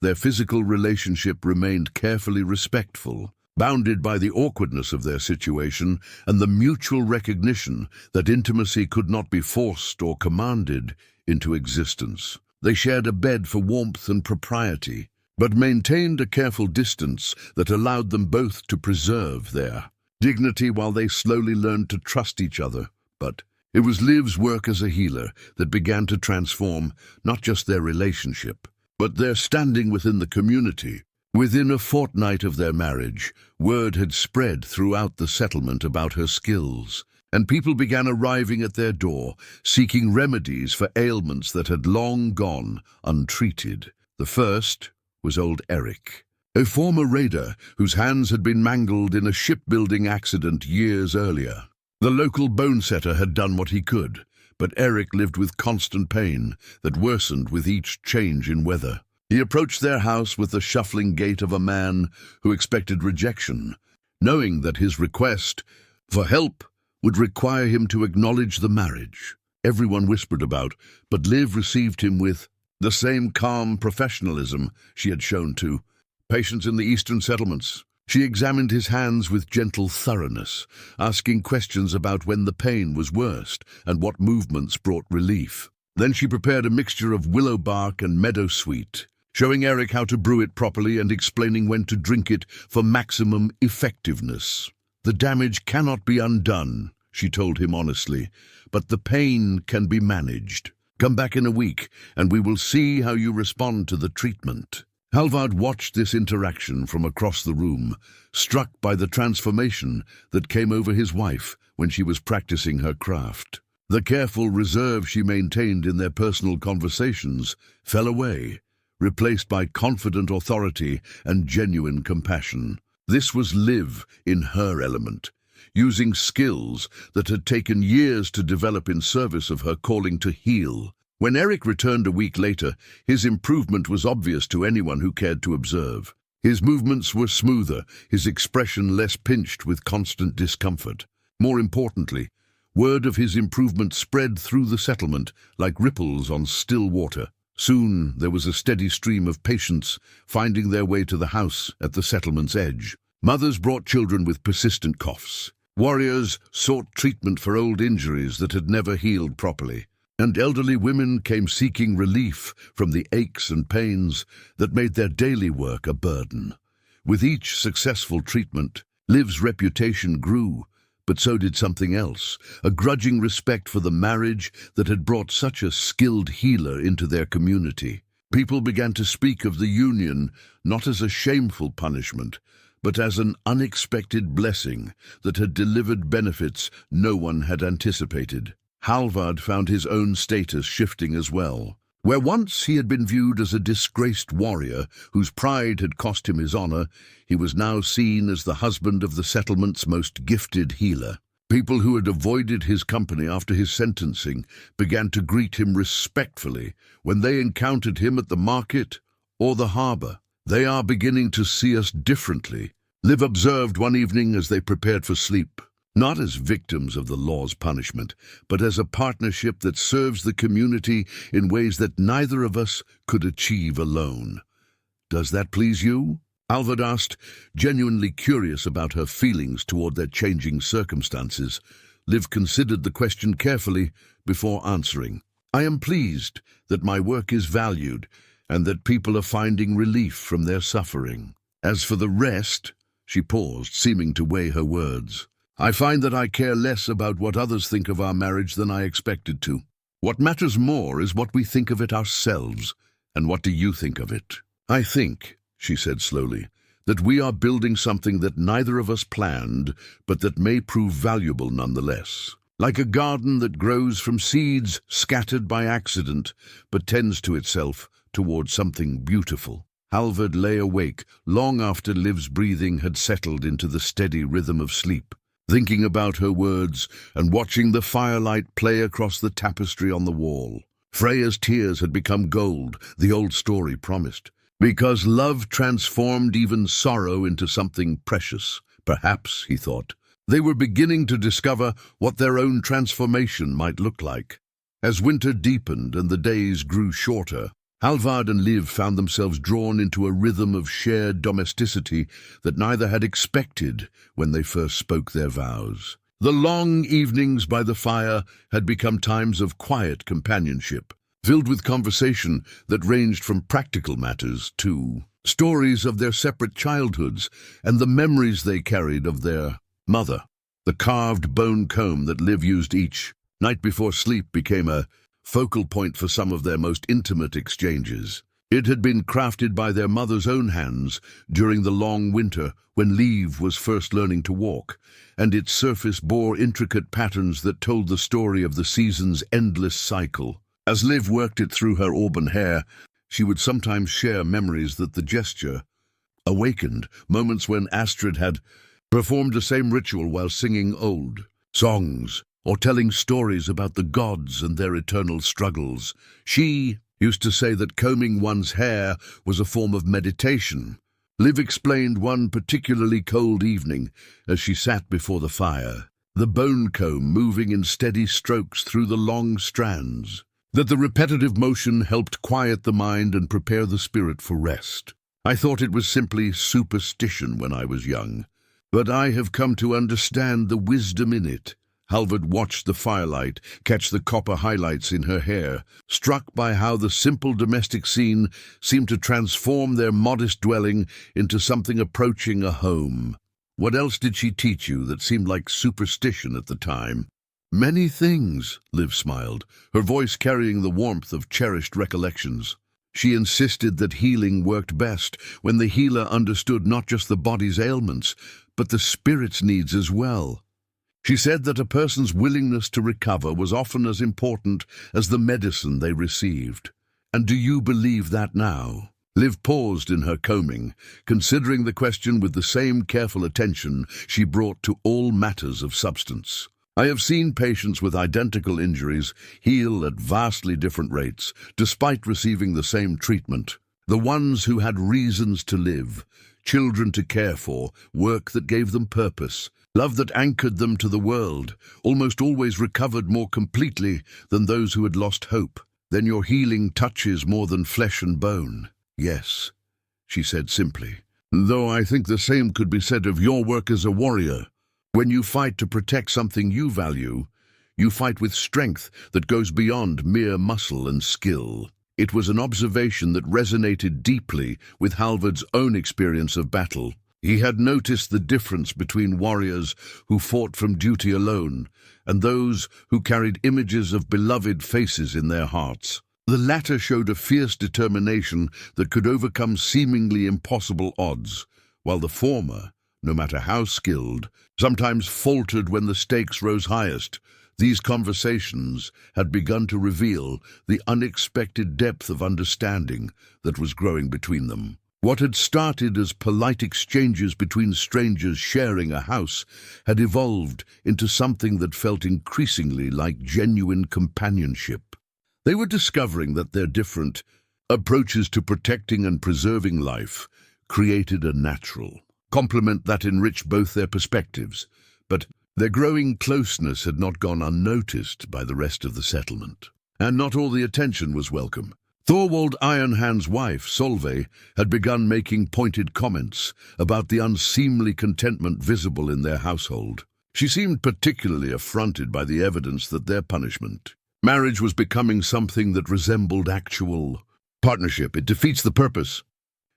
Their physical relationship remained carefully respectful, bounded by the awkwardness of their situation and the mutual recognition that intimacy could not be forced or commanded into existence. They shared a bed for warmth and propriety, but maintained a careful distance that allowed them both to preserve their dignity while they slowly learned to trust each other. But it was Liv's work as a healer that began to transform not just their relationship, but their standing within the community. Within a fortnight of their marriage, word had spread throughout the settlement about her skills, and people began arriving at their door, seeking remedies for ailments that had long gone untreated. The first was old Eric, a former raider whose hands had been mangled in a shipbuilding accident years earlier. The local bone setter had done what he could, but Eric lived with constant pain that worsened with each change in weather. He approached their house with the shuffling gait of a man who expected rejection, knowing that his request for help would require him to acknowledge the marriage everyone whispered about, but Liv received him with the same calm professionalism she had shown to patients in the eastern settlements. She examined his hands with gentle thoroughness, asking questions about when the pain was worst and what movements brought relief. Then she prepared a mixture of willow bark and meadowsweet, showing Eric how to brew it properly and explaining when to drink it for maximum effectiveness. The damage cannot be undone, she told him honestly, but the pain can be managed. Come back in a week, and we will see how you respond to the treatment. Halvard watched this interaction from across the room, struck by the transformation that came over his wife when she was practicing her craft. The careful reserve she maintained in their personal conversations fell away, replaced by confident authority and genuine compassion. This was Liv in her element, using skills that had taken years to develop in service of her calling to heal. When Eric returned a week later, his improvement was obvious to anyone who cared to observe. His movements were smoother, his expression less pinched with constant discomfort. More importantly, word of his improvement spread through the settlement like ripples on still water. Soon there was a steady stream of patients finding their way to the house at the settlement's edge. Mothers brought children with persistent coughs. Warriors sought treatment for old injuries that had never healed properly. And elderly women came seeking relief from the aches and pains that made their daily work a burden. With each successful treatment, Liv's reputation grew, but so did something else, a grudging respect for the marriage that had brought such a skilled healer into their community. People began to speak of the union not as a shameful punishment, but as an unexpected blessing that had delivered benefits no one had anticipated. Halvard found his own status shifting as well. Where once he had been viewed as a disgraced warrior whose pride had cost him his honor, he was now seen as the husband of the settlement's most gifted healer. People who had avoided his company after his sentencing began to greet him respectfully when they encountered him at the market or the harbor. They are beginning to see us differently, Liv observed one evening as they prepared for sleep. Not as victims of the law's punishment, but as a partnership that serves the community in ways that neither of us could achieve alone. Does that please you? Halvard asked, genuinely curious about her feelings toward their changing circumstances. Liv considered the question carefully before answering. I am pleased that my work is valued and that people are finding relief from their suffering. As for the rest, she paused, seeming to weigh her words. I find that I care less about what others think of our marriage than I expected to. What matters more is what we think of it ourselves, and what do you think of it? I think, she said slowly, that we are building something that neither of us planned, but that may prove valuable nonetheless. Like a garden that grows from seeds scattered by accident, but tends to itself towards something beautiful. Halvard lay awake long after Liv's breathing had settled into the steady rhythm of sleep, thinking about her words and watching the firelight play across the tapestry on the wall. Freya's tears had become gold, the old story promised, because love transformed even sorrow into something precious. Perhaps, he thought, they were beginning to discover what their own transformation might look like. As winter deepened and the days grew shorter, Halvard and Liv found themselves drawn into a rhythm of shared domesticity that neither had expected when they first spoke their vows. The long evenings by the fire had become times of quiet companionship, filled with conversation that ranged from practical matters to stories of their separate childhoods and the memories they carried of their mother. The carved bone comb that Liv used each night before sleep became a focal point for some of their most intimate exchanges. It had been crafted by their mother's own hands during the long winter when Liv was first learning to walk, and its surface bore intricate patterns that told the story of the season's endless cycle. As Liv worked it through her auburn hair, she would sometimes share memories that the gesture awakened, moments when Astrid had performed the same ritual while singing old songs or telling stories about the gods and their eternal struggles. She used to say that combing one's hair was a form of meditation. Liv explained one particularly cold evening as she sat before the fire, the bone comb moving in steady strokes through the long strands, that the repetitive motion helped quiet the mind and prepare the spirit for rest. I thought it was simply superstition when I was young, but I have come to understand the wisdom in it. Halvard watched the firelight catch the copper highlights in her hair, struck by how the simple domestic scene seemed to transform their modest dwelling into something approaching a home. What else did she teach you that seemed like superstition at the time? Many things, Liv smiled, her voice carrying the warmth of cherished recollections. She insisted that healing worked best when the healer understood not just the body's ailments, but the spirit's needs as well. She said that a person's willingness to recover was often as important as the medicine they received. And do you believe that now? Liv paused in her combing, considering the question with the same careful attention she brought to all matters of substance. I have seen patients with identical injuries heal at vastly different rates, despite receiving the same treatment. The ones who had reasons to live, children to care for, work that gave them purpose, love that anchored them to the world, almost always recovered more completely than those who had lost hope. Then your healing touches more than flesh and bone. Yes, she said simply. Though I think the same could be said of your work as a warrior. When you fight to protect something you value, you fight with strength that goes beyond mere muscle and skill. It was an observation that resonated deeply with Halvard's own experience of battle. He had noticed the difference between warriors who fought from duty alone and those who carried images of beloved faces in their hearts. The latter showed a fierce determination that could overcome seemingly impossible odds, while the former, no matter how skilled, sometimes faltered when the stakes rose highest. These conversations had begun to reveal the unexpected depth of understanding that was growing between them. What had started as polite exchanges between strangers sharing a house had evolved into something that felt increasingly like genuine companionship. They were discovering that their different approaches to protecting and preserving life created a natural complement that enriched both their perspectives, but their growing closeness had not gone unnoticed by the rest of the settlement. And not all the attention was welcome. Thorwald Ironhand's wife, Solveig, had begun making pointed comments about the unseemly contentment visible in their household. She seemed particularly affronted by the evidence that their punishment, marriage, was becoming something that resembled actual partnership. It defeats the purpose,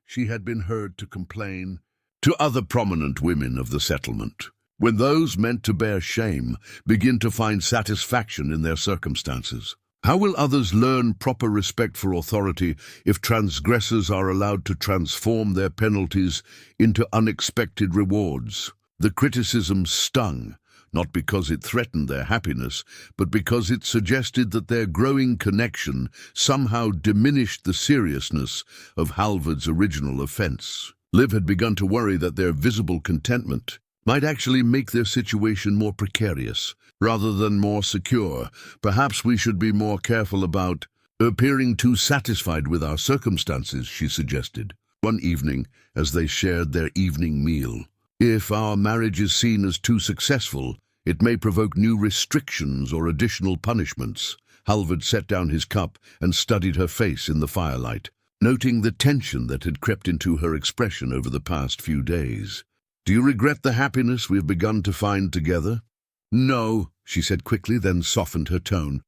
she had been heard to complain to other prominent women of the settlement. When those meant to bear shame begin to find satisfaction in their circumstances. How will others learn proper respect for authority if transgressors are allowed to transform their penalties into unexpected rewards? The criticism stung, not because it threatened their happiness, but because it suggested that their growing connection somehow diminished the seriousness of Halvard's original offense. Liv had begun to worry that their visible contentment might actually make their situation more precarious, rather than more secure. Perhaps we should be more careful about appearing too satisfied with our circumstances, she suggested, one evening as they shared their evening meal. If our marriage is seen as too successful, it may provoke new restrictions or additional punishments. Halvard set down his cup and studied her face in the firelight, noting the tension that had crept into her expression over the past few days. Do you regret the happiness we have begun to find together? No, she said quickly, then softened her tone.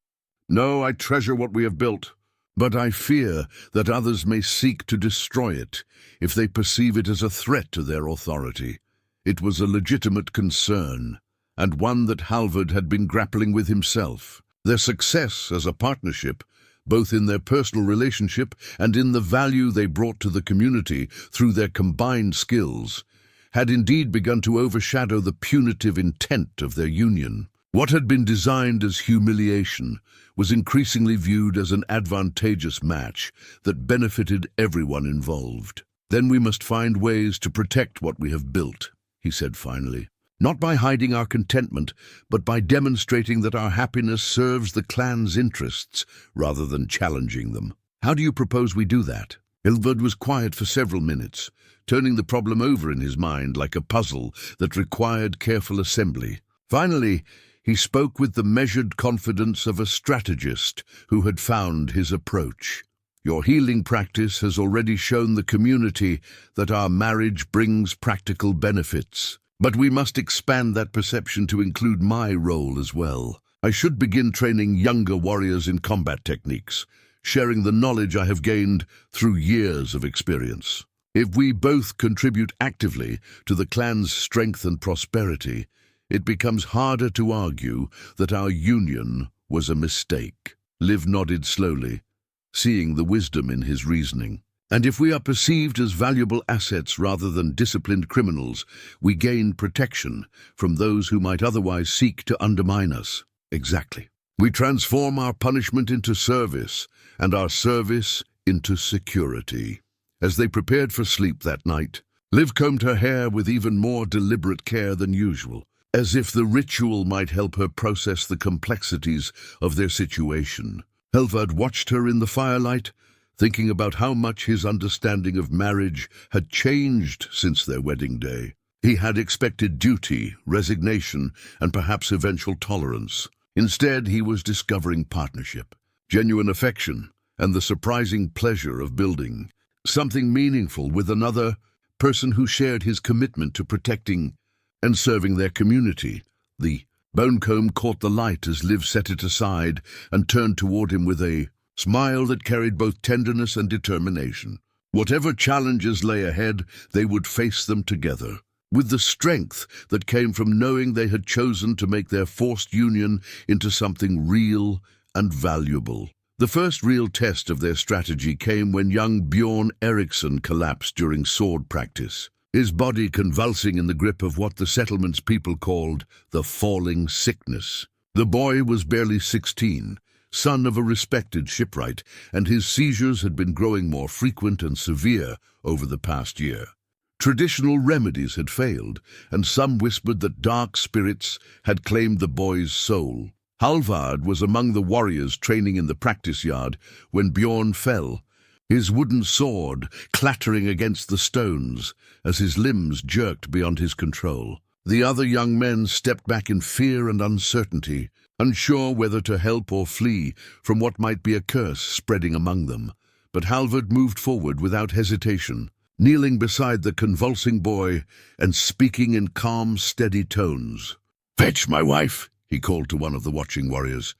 No, I treasure what we have built, but I fear that others may seek to destroy it if they perceive it as a threat to their authority. It was a legitimate concern, and one that Halvard had been grappling with himself. Their success as a partnership, both in their personal relationship and in the value they brought to the community through their combined skills, had indeed begun to overshadow the punitive intent of their union. What had been designed as humiliation was increasingly viewed as an advantageous match that benefited everyone involved. Then we must find ways to protect what we have built, he said finally. Not by hiding our contentment, but by demonstrating that our happiness serves the clan's interests rather than challenging them. How do you propose we do that? Halvard was quiet for several minutes, turning the problem over in his mind like a puzzle that required careful assembly. Finally, he spoke with the measured confidence of a strategist who had found his approach. Your healing practice has already shown the community that our marriage brings practical benefits. But we must expand that perception to include my role as well. I should begin training younger warriors in combat techniques, sharing the knowledge I have gained through years of experience. If we both contribute actively to the clan's strength and prosperity, it becomes harder to argue that our union was a mistake. Liv nodded slowly, seeing the wisdom in his reasoning. And if we are perceived as valuable assets rather than disciplined criminals, we gain protection from those who might otherwise seek to undermine us. Exactly. We transform our punishment into service, and our service into security. As they prepared for sleep that night, Liv combed her hair with even more deliberate care than usual, as if the ritual might help her process the complexities of their situation. Halvard watched her in the firelight, thinking about how much his understanding of marriage had changed since their wedding day. He had expected duty, resignation, and perhaps eventual tolerance. Instead, he was discovering partnership, genuine affection, and the surprising pleasure of building something meaningful with another person who shared his commitment to protecting and serving their community. The bone comb caught the light as Liv set it aside and turned toward him with a smile that carried both tenderness and determination. Whatever challenges lay ahead, they would face them together, with the strength that came from knowing they had chosen to make their forced union into something real and valuable. The first real test of their strategy came when young Bjorn Eriksson collapsed during sword practice, his body convulsing in the grip of what the settlement's people called the falling sickness. The boy was barely 16, son of a respected shipwright, and his seizures had been growing more frequent and severe over the past year. Traditional remedies had failed, and some whispered that dark spirits had claimed the boy's soul. Halvard was among the warriors training in the practice yard when Bjorn fell, his wooden sword clattering against the stones as his limbs jerked beyond his control. The other young men stepped back in fear and uncertainty, unsure whether to help or flee from what might be a curse spreading among them. But Halvard moved forward without hesitation, kneeling beside the convulsing boy and speaking in calm, steady tones. "Fetch my wife," he called to one of the watching warriors.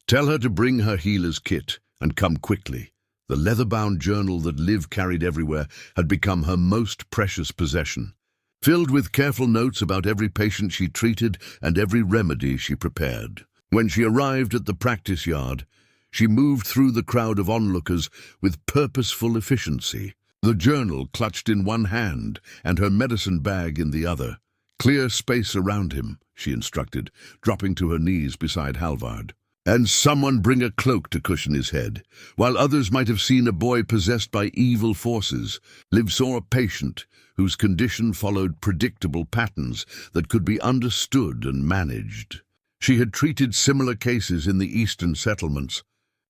"Tell her to bring her healer's kit and come quickly." The leather-bound journal that Liv carried everywhere had become her most precious possession, filled with careful notes about every patient she treated and every remedy she prepared. When she arrived at the practice yard, She moved through the crowd of onlookers with purposeful efficiency, the journal clutched in one hand and her medicine bag in the other. "Clear space around him," she instructed, dropping to her knees beside Halvard. "And someone bring a cloak to cushion his head." While others might have seen a boy possessed by evil forces, Liv saw a patient whose condition followed predictable patterns that could be understood and managed. She had treated similar cases in the eastern settlements,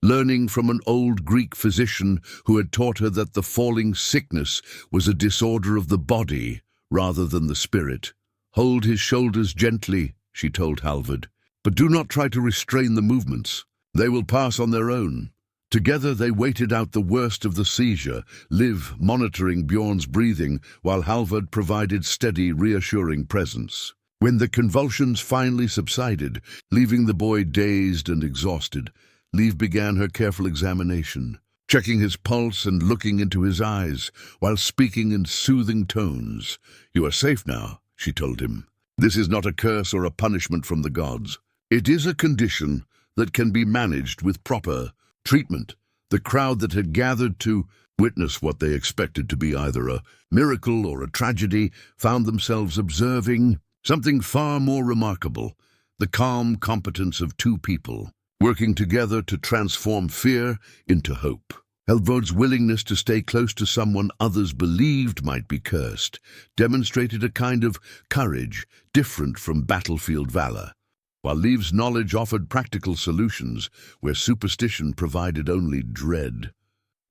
learning from an old Greek physician who had taught her that the falling sickness was a disorder of the body rather than the spirit. "Hold his shoulders gently," she told Halvard, "but do not try to restrain the movements. They will pass on their own." Together they waited out the worst of the seizure, Liv monitoring Bjorn's breathing while Halvard provided steady, reassuring presence. When the convulsions finally subsided, leaving the boy dazed and exhausted, Liv began her careful examination, checking his pulse and looking into his eyes while speaking in soothing tones. "You are safe now," she told him. "This is not a curse or a punishment from the gods. It is a condition that can be managed with proper treatment." The crowd that had gathered to witness what they expected to be either a miracle or a tragedy found themselves observing something far more remarkable: the calm competence of two people working together to transform fear into hope. Halvard's willingness to stay close to someone others believed might be cursed demonstrated a kind of courage different from battlefield valor, while Liv's knowledge offered practical solutions where superstition provided only dread.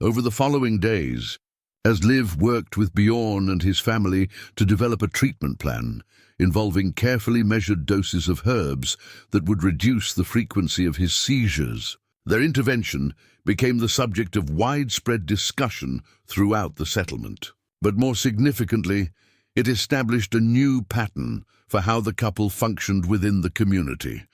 Over the following days, as Liv worked with Bjorn and his family to develop a treatment plan involving carefully measured doses of herbs that would reduce the frequency of his seizures, their intervention became the subject of widespread discussion throughout the settlement. But more significantly, it established a new pattern for how the couple functioned within the community,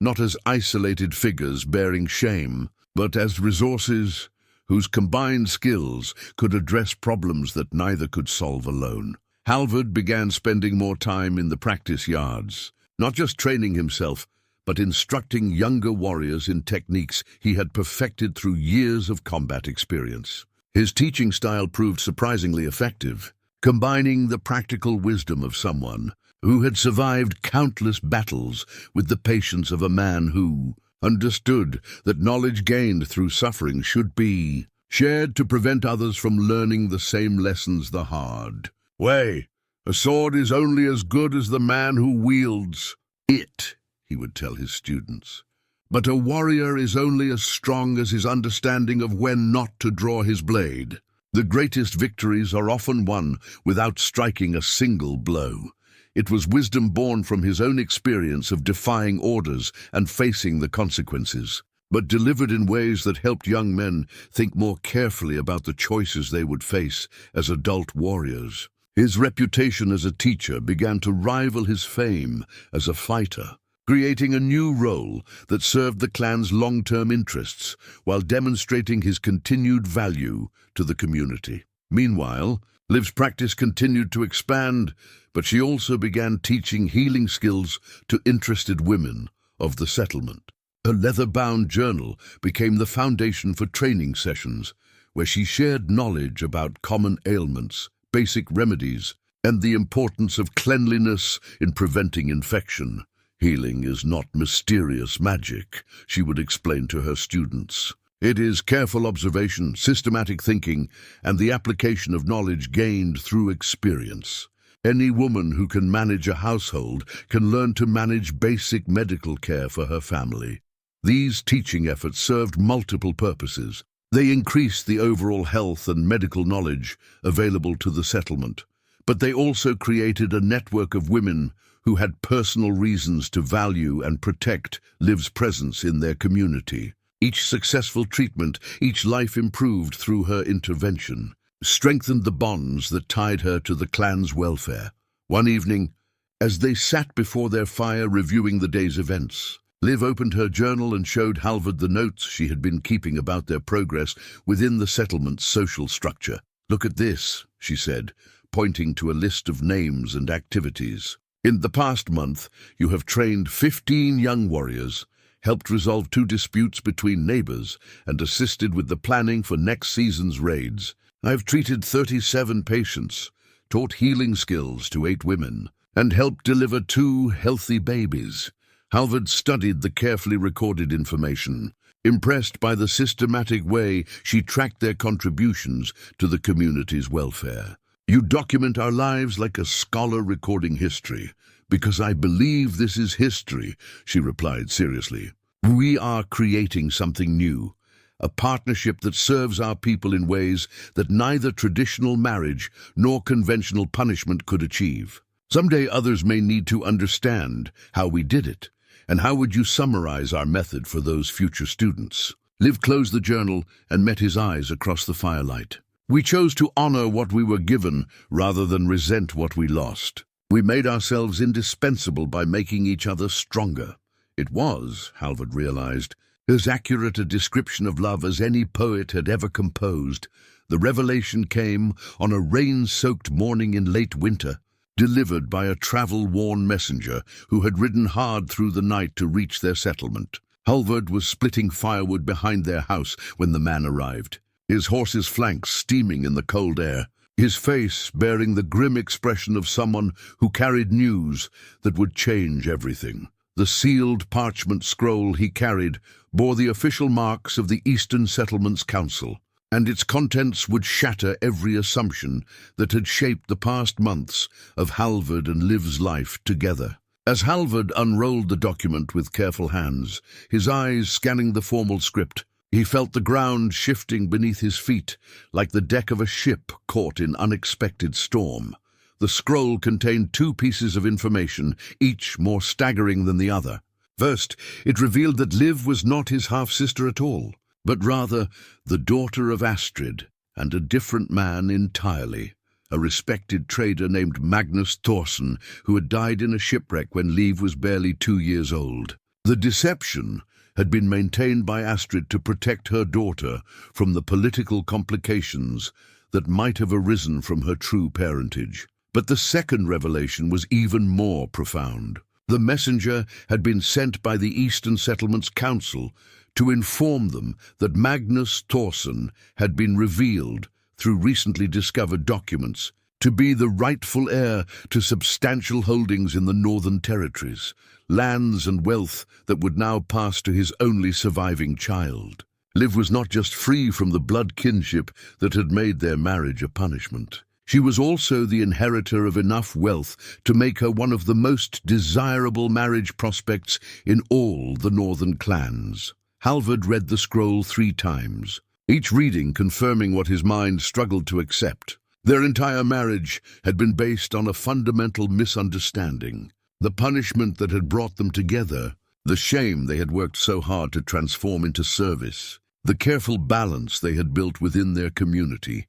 not as isolated figures bearing shame, but as resources whose combined skills could address problems that neither could solve alone. Halvard began spending more time in the practice yards, not just training himself, but instructing younger warriors in techniques he had perfected through years of combat experience. His teaching style proved surprisingly effective, combining the practical wisdom of someone who had survived countless battles with the patience of a man who understood that knowledge gained through suffering should be shared to prevent others from learning the same lessons the hard way. "A sword is only as good as the man who wields it," he would tell his students. "But a warrior is only as strong as his understanding of when not to draw his blade." The greatest victories are often won without striking a single blow. It was wisdom born from his own experience of defying orders and facing the consequences, but delivered in ways that helped young men think more carefully about the choices they would face as adult warriors. His reputation as a teacher began to rival his fame as a fighter, creating a new role that served the clan's long-term interests while demonstrating his continued value to the community. Meanwhile, Liv's practice continued to expand, but she also began teaching healing skills to interested women of the settlement. Her leather-bound journal became the foundation for training sessions, where she shared knowledge about common ailments, basic remedies, and the importance of cleanliness in preventing infection. "Healing is not mysterious magic," she would explain to her students. "It is careful observation, systematic thinking, and the application of knowledge gained through experience. Any woman who can manage a household can learn to manage basic medical care for her family." These teaching efforts served multiple purposes. They increased the overall health and medical knowledge available to the settlement, but they also created a network of women who had personal reasons to value and protect Liv's presence in their community. Each successful treatment, each life improved through her intervention, strengthened the bonds that tied her to the clan's welfare. One evening, as they sat before their fire reviewing the day's events, Liv opened her journal and showed Halvard the notes she had been keeping about their progress within the settlement's social structure. "Look at this," she said, pointing to a list of names and activities. "In the past month, you have trained 15 young warriors, helped resolve 2 disputes between neighbors, and assisted with the planning for next season's raids. I've treated 37 patients, taught healing skills to 8 women, and helped deliver 2 healthy babies. Halvard studied the carefully recorded information, impressed by the systematic way she tracked their contributions to the community's welfare. You document our lives like a scholar recording history, because I believe this is history, she replied seriously. We are creating something new, a partnership that serves our people in ways that neither traditional marriage nor conventional punishment could achieve. Someday others may need to understand how we did it. And how would you summarize our method for those future students? Liv closed the journal and met his eyes across the firelight. We chose to honor what we were given rather than resent what we lost. We made ourselves indispensable by making each other stronger. It was, Halvard realized, as accurate a description of love as any poet had ever composed. The revelation came on a rain-soaked morning in late winter, delivered by a travel-worn messenger who had ridden hard through the night to reach their settlement. Halvard was splitting firewood behind their house when the man arrived, his horse's flanks steaming in the cold air, his face bearing the grim expression of someone who carried news that would change everything. The sealed parchment scroll he carried bore the official marks of the Eastern Settlements Council, and its contents would shatter every assumption that had shaped the past months of Halvard and Liv's life together. As Halvard unrolled the document with careful hands, his eyes scanning the formal script, he felt the ground shifting beneath his feet like the deck of a ship caught in unexpected storm. The scroll contained 2 pieces of information, each more staggering than the other. First, it revealed that Liv was not his half-sister at all, but rather the daughter of Astrid, and a different man entirely, a respected trader named Magnus Thorsen, who had died in a shipwreck when Liv was barely 2 years old. The deception had been maintained by Astrid to protect her daughter from the political complications that might have arisen from her true parentage. But the second revelation was even more profound. The messenger had been sent by the Eastern Settlements Council to inform them that Magnus Thorsen had been revealed, through recently discovered documents, to be the rightful heir to substantial holdings in the Northern Territories, lands and wealth that would now pass to his only surviving child. Liv was not just free from the blood kinship that had made their marriage a punishment. She was also the inheritor of enough wealth to make her one of the most desirable marriage prospects in all the northern clans. Halvard read the scroll 3 times, each reading confirming what his mind struggled to accept. Their entire marriage had been based on a fundamental misunderstanding. The punishment that had brought them together, the shame they had worked so hard to transform into service, the careful balance they had built within their community.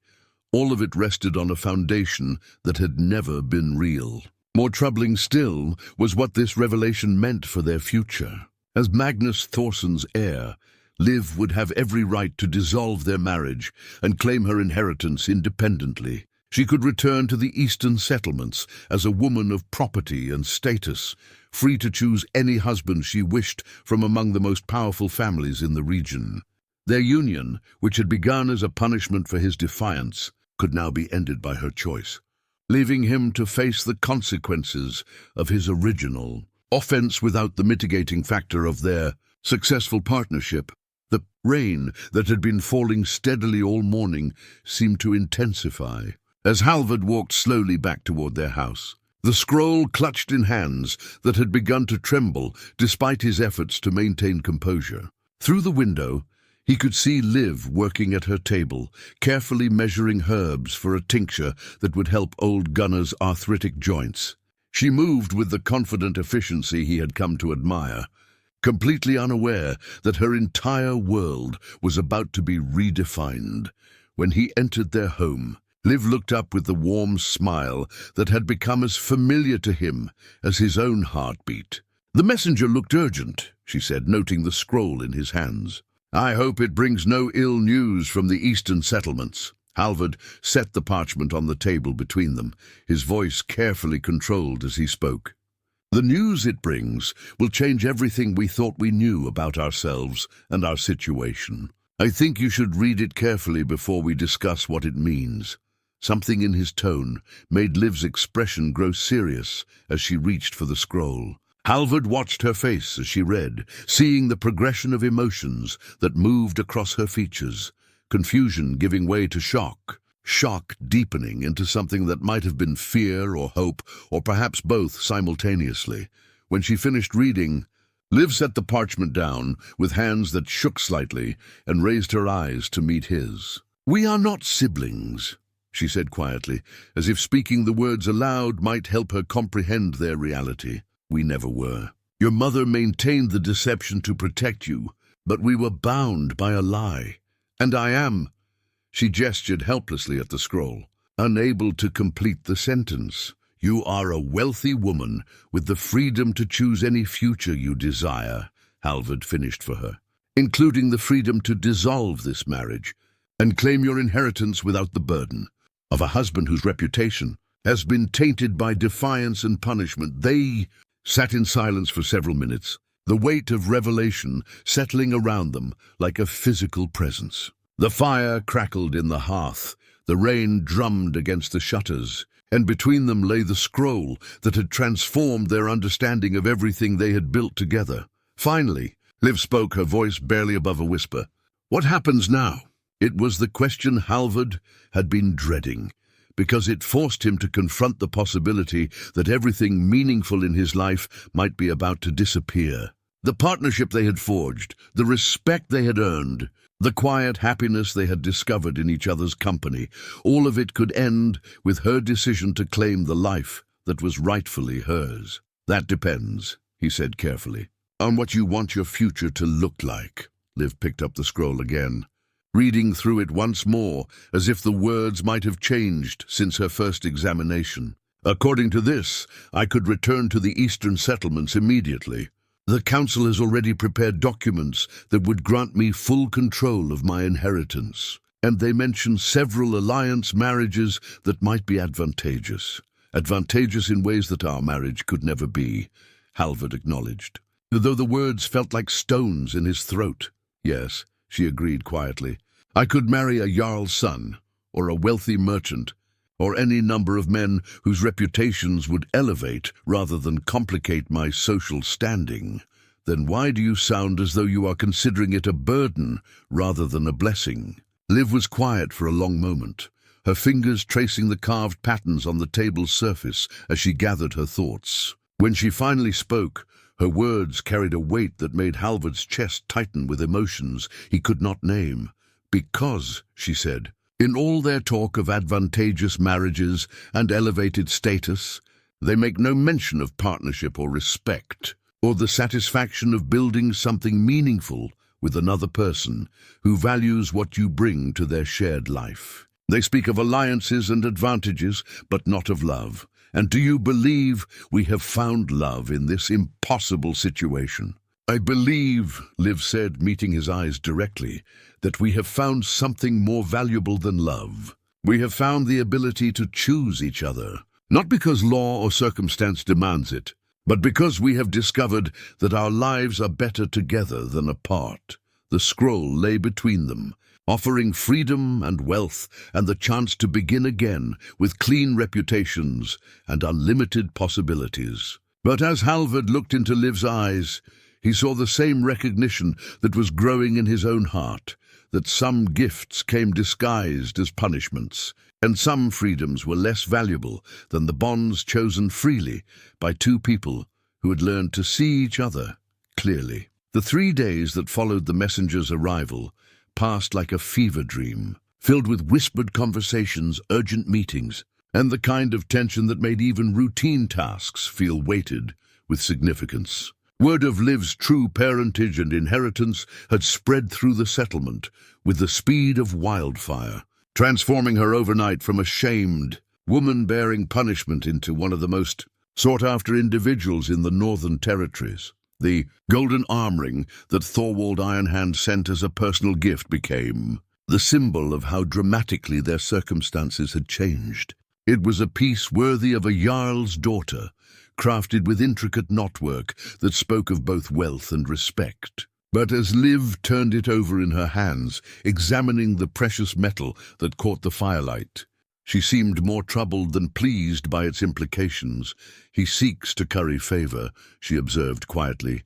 All of it rested on a foundation that had never been real. More troubling still was what this revelation meant for their future. As Magnus Thorsen's heir, Liv would have every right to dissolve their marriage and claim her inheritance independently. She could return to the Eastern Settlements as a woman of property and status, free to choose any husband she wished from among the most powerful families in the region. Their union, which had begun as a punishment for his defiance, could now be ended by her choice, leaving him to face the consequences of his original offense without the mitigating factor of their successful partnership. The rain that had been falling steadily all morning seemed to intensify. As Halvard walked slowly back toward their house, the scroll clutched in hands that had begun to tremble despite his efforts to maintain composure. Through the window, he could see Liv working at her table, carefully measuring herbs for a tincture that would help old Gunnar's arthritic joints. She moved with the confident efficiency he had come to admire, completely unaware that her entire world was about to be redefined. When he entered their home, Liv looked up with the warm smile that had become as familiar to him as his own heartbeat. "The messenger looked urgent," she said, noting the scroll in his hands. "I hope it brings no ill news from the Eastern Settlements." Halvard set the parchment on the table between them, his voice carefully controlled as he spoke. The news it brings will change everything we thought we knew about ourselves and our situation. I think you should read it carefully before we discuss what it means." Something in his tone made Liv's expression grow serious as she reached for the scroll. Halvard watched her face as she read, seeing the progression of emotions that moved across her features, confusion giving way to shock, shock deepening into something that might have been fear or hope, or perhaps both simultaneously. When she finished reading, Liv set the parchment down with hands that shook slightly and raised her eyes to meet his. "We are not siblings," she said quietly, as if speaking the words aloud might help her comprehend their reality. "We never were. Your mother maintained the deception to protect you, but we were bound by a lie. And I am—" She gestured helplessly at the scroll, unable to complete the sentence. "You are a wealthy woman with the freedom to choose any future you desire," Halvard finished for her, "including the freedom to dissolve this marriage and claim your inheritance without the burden of a husband whose reputation has been tainted by defiance and punishment." They sat in silence for several minutes, the weight of revelation settling around them like a physical presence. The fire crackled in the hearth, the rain drummed against the shutters, and between them lay the scroll that had transformed their understanding of everything they had built together. Finally, Liv spoke, her voice barely above a whisper. "What happens now?" It was the question Halvard had been dreading, because it forced him to confront the possibility that everything meaningful in his life might be about to disappear. The partnership they had forged, the respect they had earned, the quiet happiness they had discovered in each other's company, all of it could end with her decision to claim the life that was rightfully hers. "That depends," he said carefully, "on what you want your future to look like." Liv picked up the scroll again, reading through it once more, as if the words might have changed since her first examination. "According to this, I could return to the eastern settlements immediately. The council has already prepared documents that would grant me full control of my inheritance, and they mention several alliance marriages that might be advantageous. Advantageous in ways that our marriage could never be," Halvard acknowledged, though the words felt like stones in his throat. "Yes," she agreed quietly. "I could marry a jarl's son, or a wealthy merchant, or any number of men whose reputations would elevate rather than complicate my social standing." "Then why do you sound as though you are considering it a burden rather than a blessing?" Liv was quiet for a long moment, her fingers tracing the carved patterns on the table's surface as she gathered her thoughts. When she finally spoke, her words carried a weight that made Halvard's chest tighten with emotions he could not name. "Because," she said, "in all their talk of advantageous marriages and elevated status, they make no mention of partnership or respect, or the satisfaction of building something meaningful with another person who values what you bring to their shared life. They speak of alliances and advantages, but not of love. And do you believe we have found love in this impossible situation?" "I believe," Liv said, meeting his eyes directly, "that we have found something more valuable than love. We have found the ability to choose each other, not because law or circumstance demands it, but because we have discovered that our lives are better together than apart." The scroll lay between them, offering freedom and wealth and the chance to begin again with clean reputations and unlimited possibilities. But as Halvard looked into Liv's eyes, he saw the same recognition that was growing in his own heart, that some gifts came disguised as punishments, and some freedoms were less valuable than the bonds chosen freely by two people who had learned to see each other clearly. The 3 days that followed the messenger's arrival passed like a fever dream, filled with whispered conversations, urgent meetings, and the kind of tension that made even routine tasks feel weighted with significance. Word of Liv's true parentage and inheritance had spread through the settlement with the speed of wildfire, transforming her overnight from a shamed woman bearing punishment into one of the most sought-after individuals in the Northern Territories. The golden arm ring that Thorwald Ironhand sent as a personal gift became the symbol of how dramatically their circumstances had changed. It was a piece worthy of a jarl's daughter, crafted with intricate knotwork that spoke of both wealth and respect. But as Liv turned it over in her hands, examining the precious metal that caught the firelight, she seemed more troubled than pleased by its implications. "He seeks to curry favor," she observed quietly,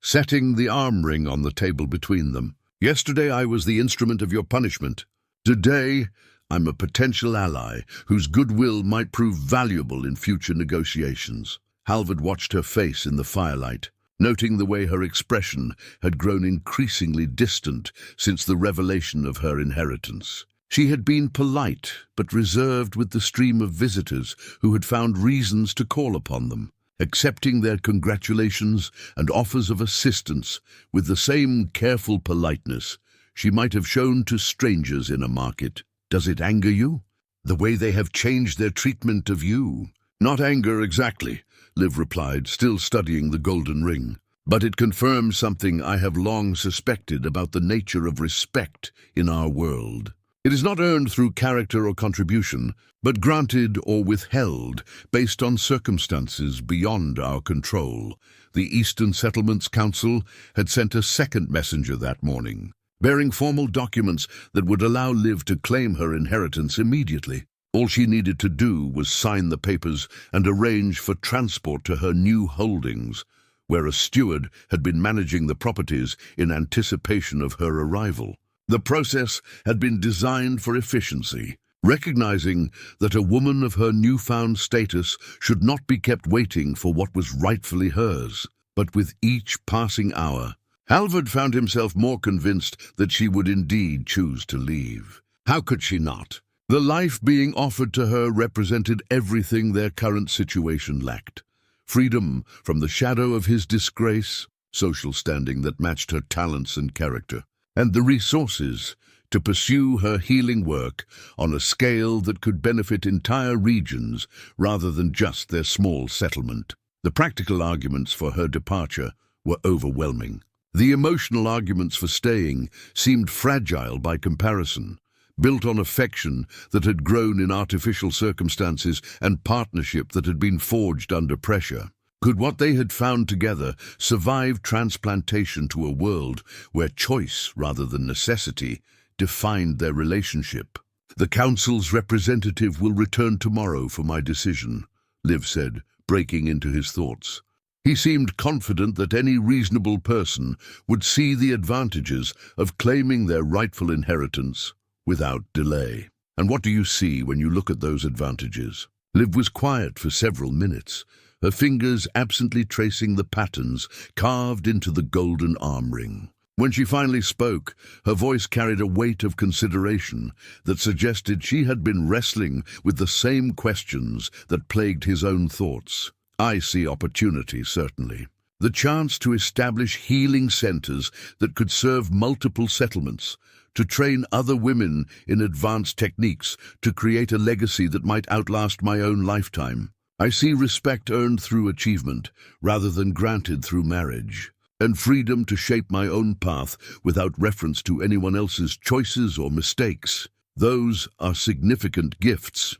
setting the arm ring on the table between them. "Yesterday I was the instrument of your punishment. Today I'm a potential ally whose goodwill might prove valuable in future negotiations." Halvard watched her face in the firelight, noting the way her expression had grown increasingly distant since the revelation of her inheritance. She had been polite but reserved with the stream of visitors who had found reasons to call upon them, accepting their congratulations and offers of assistance with the same careful politeness she might have shown to strangers in a market. "Does it anger you? The way they have changed their treatment of you?" "Not anger exactly," Liv replied, still studying the golden ring. "But it confirms something I have long suspected about the nature of respect in our world. It is not earned through character or contribution, but granted or withheld based on circumstances beyond our control." The Eastern Settlements Council had sent a second messenger that morning, bearing formal documents that would allow Liv to claim her inheritance immediately. All she needed to do was sign the papers and arrange for transport to her new holdings, where a steward had been managing the properties in anticipation of her arrival. The process had been designed for efficiency, recognizing that a woman of her newfound status should not be kept waiting for what was rightfully hers. But with each passing hour, Halvard found himself more convinced that she would indeed choose to leave. How could she not? The life being offered to her represented everything their current situation lacked. Freedom from the shadow of his disgrace, social standing that matched her talents and character, and the resources to pursue her healing work on a scale that could benefit entire regions rather than just their small settlement. The practical arguments for her departure were overwhelming. The emotional arguments for staying seemed fragile by comparison, built on affection that had grown in artificial circumstances and partnership that had been forged under pressure. Could what they had found together survive transplantation to a world where choice rather than necessity defined their relationship? "The council's representative will return tomorrow for my decision," Liv said, breaking into his thoughts. He seemed confident that any reasonable person would see the advantages of claiming their rightful inheritance without delay. "And what do you see when you look at those advantages?" Liv was quiet for several minutes, her fingers absently tracing the patterns carved into the golden arm ring. When she finally spoke, her voice carried a weight of consideration that suggested she had been wrestling with the same questions that plagued his own thoughts. "I see opportunity, certainly. The chance to establish healing centers that could serve multiple settlements, to train other women in advanced techniques, to create a legacy that might outlast my own lifetime. I see respect earned through achievement rather than granted through marriage, and freedom to shape my own path without reference to anyone else's choices or mistakes. Those are significant gifts,"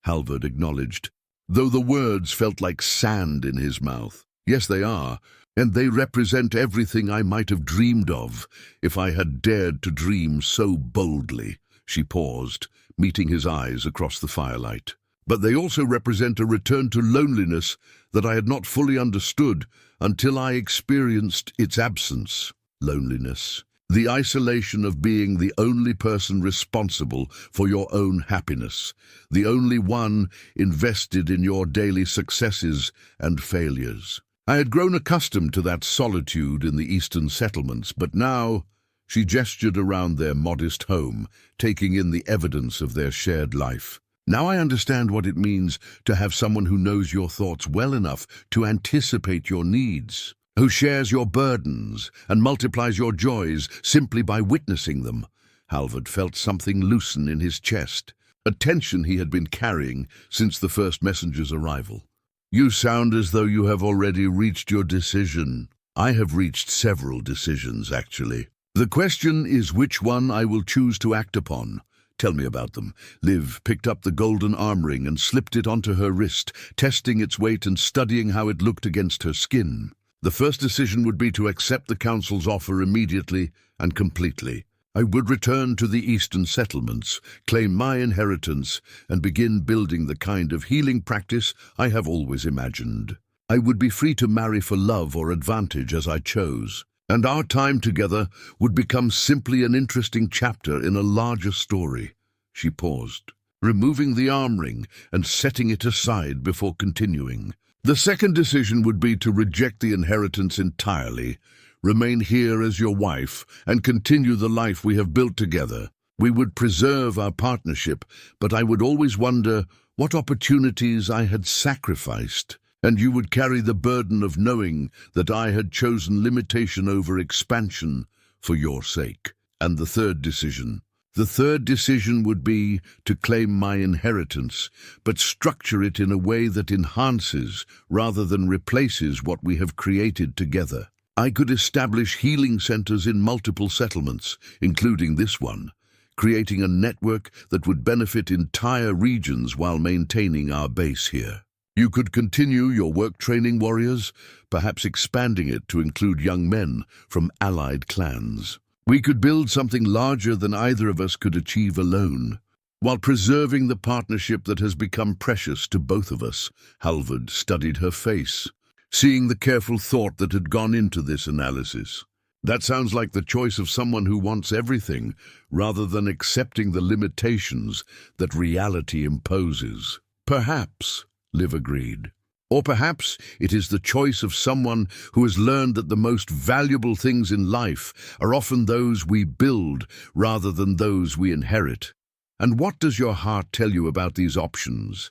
Halvard acknowledged, though the words felt like sand in his mouth. "Yes, they are, and they represent everything I might have dreamed of if I had dared to dream so boldly." She paused, meeting his eyes across the firelight. "But they also represent a return to loneliness that I had not fully understood until I experienced its absence." Loneliness. The isolation of being the only person responsible for your own happiness, the only one invested in your daily successes and failures. I had grown accustomed to that solitude in the eastern settlements, but now, she gestured around their modest home, taking in the evidence of their shared life. "Now I understand what it means to have someone who knows your thoughts well enough to anticipate your needs, who shares your burdens and multiplies your joys simply by witnessing them." Halvard felt something loosen in his chest, a tension he had been carrying since the first messenger's arrival. "You sound as though you have already reached your decision." "I have reached several decisions, actually. The question is which one I will choose to act upon," Tell me about them. Liv picked up the golden arm ring and slipped it onto her wrist, testing its weight and studying how it looked against her skin. The first decision would be to accept the council's offer immediately and completely. I would return to the eastern settlements, claim my inheritance, and begin building the kind of healing practice I have always imagined. I would be free to marry for love or advantage as I chose, and our time together would become simply an interesting chapter in a larger story. She paused, removing the arm ring and setting it aside before continuing. The second decision would be to reject the inheritance entirely, remain here as your wife, and continue the life we have built together. We would preserve our partnership, but I would always wonder what opportunities I had sacrificed, and you would carry the burden of knowing that I had chosen limitation over expansion for your sake. And the third decision would be to claim my inheritance, but structure it in a way that enhances rather than replaces what we have created together. I could establish healing centers in multiple settlements, including this one, creating a network that would benefit entire regions while maintaining our base here. You could continue your work training warriors, perhaps expanding it to include young men from allied clans. We could build something larger than either of us could achieve alone, while preserving the partnership that has become precious to both of us. Halvard studied her face, seeing the careful thought that had gone into this analysis. That sounds like the choice of someone who wants everything, rather than accepting the limitations that reality imposes. Perhaps, Liv agreed. Or perhaps it is the choice of someone who has learned that the most valuable things in life are often those we build rather than those we inherit. And what does your heart tell you about these options?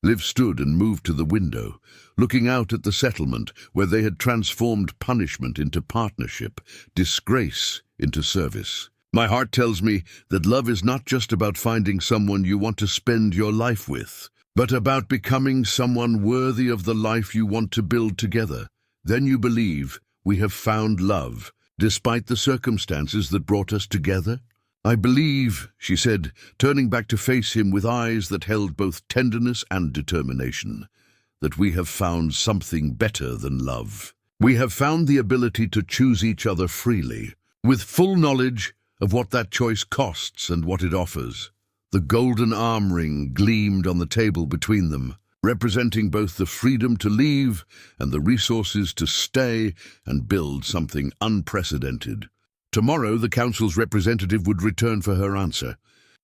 Liv stood and moved to the window, looking out at the settlement where they had transformed punishment into partnership, disgrace into service. My heart tells me that love is not just about finding someone you want to spend your life with, but about becoming someone worthy of the life you want to build together. Then you believe we have found love, despite the circumstances that brought us together? I believe, she said, turning back to face him with eyes that held both tenderness and determination, that we have found something better than love. We have found the ability to choose each other freely, with full knowledge of what that choice costs and what it offers. The golden arm ring gleamed on the table between them, representing both the freedom to leave and the resources to stay and build something unprecedented. Tomorrow, the council's representative would return for her answer,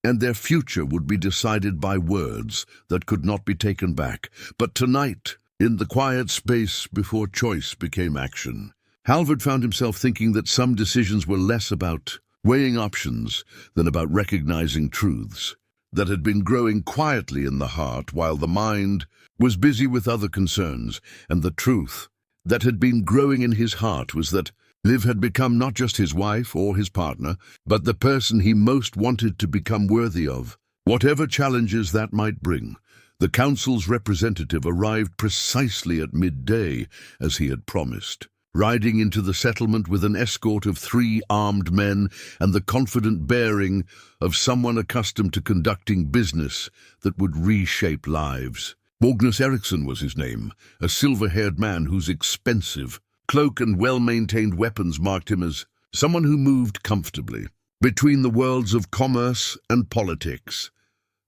and their future would be decided by words that could not be taken back. But tonight, in the quiet space before choice became action, Halvard found himself thinking that some decisions were less about weighing options than about recognizing truths that had been growing quietly in the heart while the mind was busy with other concerns. And the truth that had been growing in his heart was that Liv had become not just his wife or his partner, but the person he most wanted to become worthy of. Whatever challenges that might bring, the council's representative arrived precisely at midday, as he had promised, riding into the settlement with an escort of 3 armed men and the confident bearing of someone accustomed to conducting business that would reshape lives. Magnus Eriksson was his name, a silver-haired man whose expensive cloak and well-maintained weapons marked him as someone who moved comfortably between the worlds of commerce and politics.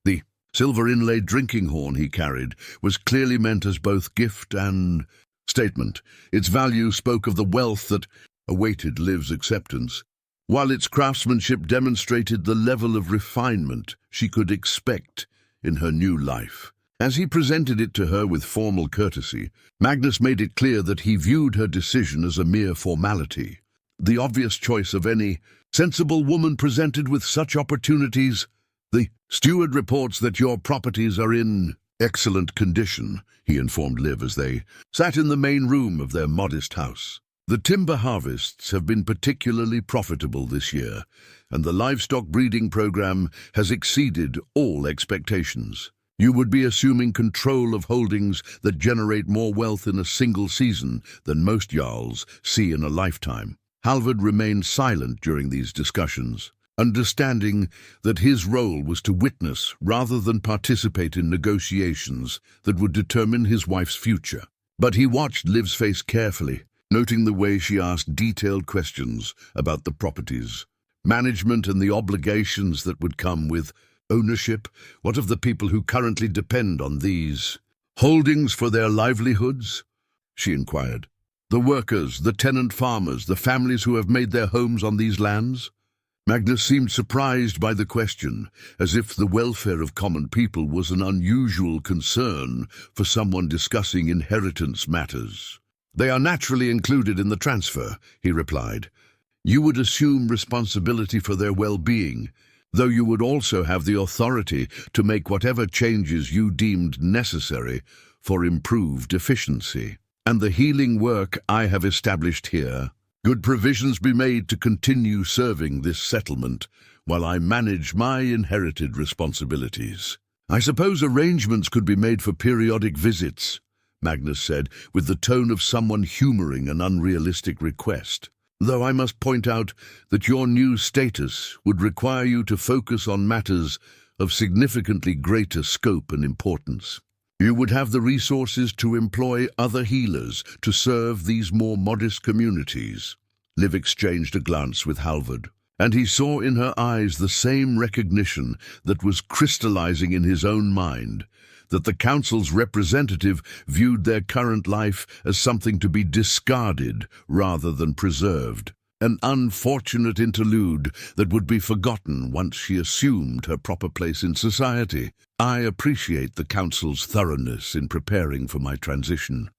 The silver-inlaid drinking horn he carried was clearly meant as both gift and statement. Its value spoke of the wealth that awaited Liv's acceptance, while its craftsmanship demonstrated the level of refinement she could expect in her new life. As he presented it to her with formal courtesy, Magnus made it clear that he viewed her decision as a mere formality, the obvious choice of any sensible woman presented with such opportunities. The steward reports that your properties are in excellent condition, he informed Liv as they sat in the main room of their modest house. The timber harvests have been particularly profitable this year, and the livestock breeding program has exceeded all expectations. You would be assuming control of holdings that generate more wealth in a single season than most jarls see in a lifetime. Halvard remained silent during these discussions, understanding that his role was to witness rather than participate in negotiations that would determine his wife's future. But he watched Liv's face carefully, noting the way she asked detailed questions about the properties, management and the obligations that would come with ownership. What of the people who currently depend on these holdings for their livelihoods? She inquired. The workers, the tenant farmers, the families who have made their homes on these lands? Magnus seemed surprised by the question, as if the welfare of common people was an unusual concern for someone discussing inheritance matters. They are naturally included in the transfer, he replied. You would assume responsibility for their well-being, though you would also have the authority to make whatever changes you deemed necessary for improved efficiency. And the healing work I have established here, good provisions be made to continue serving this settlement while I manage my inherited responsibilities. I suppose arrangements could be made for periodic visits, Magnus said, with the tone of someone humoring an unrealistic request. Though I must point out that your new status would require you to focus on matters of significantly greater scope and importance. You would have the resources to employ other healers to serve these more modest communities. Liv exchanged a glance with Halvard, and he saw in her eyes the same recognition that was crystallizing in his own mind, that the council's representative viewed their current life as something to be discarded rather than preserved, an unfortunate interlude that would be forgotten once she assumed her proper place in society. I appreciate the council's thoroughness in preparing for my transition,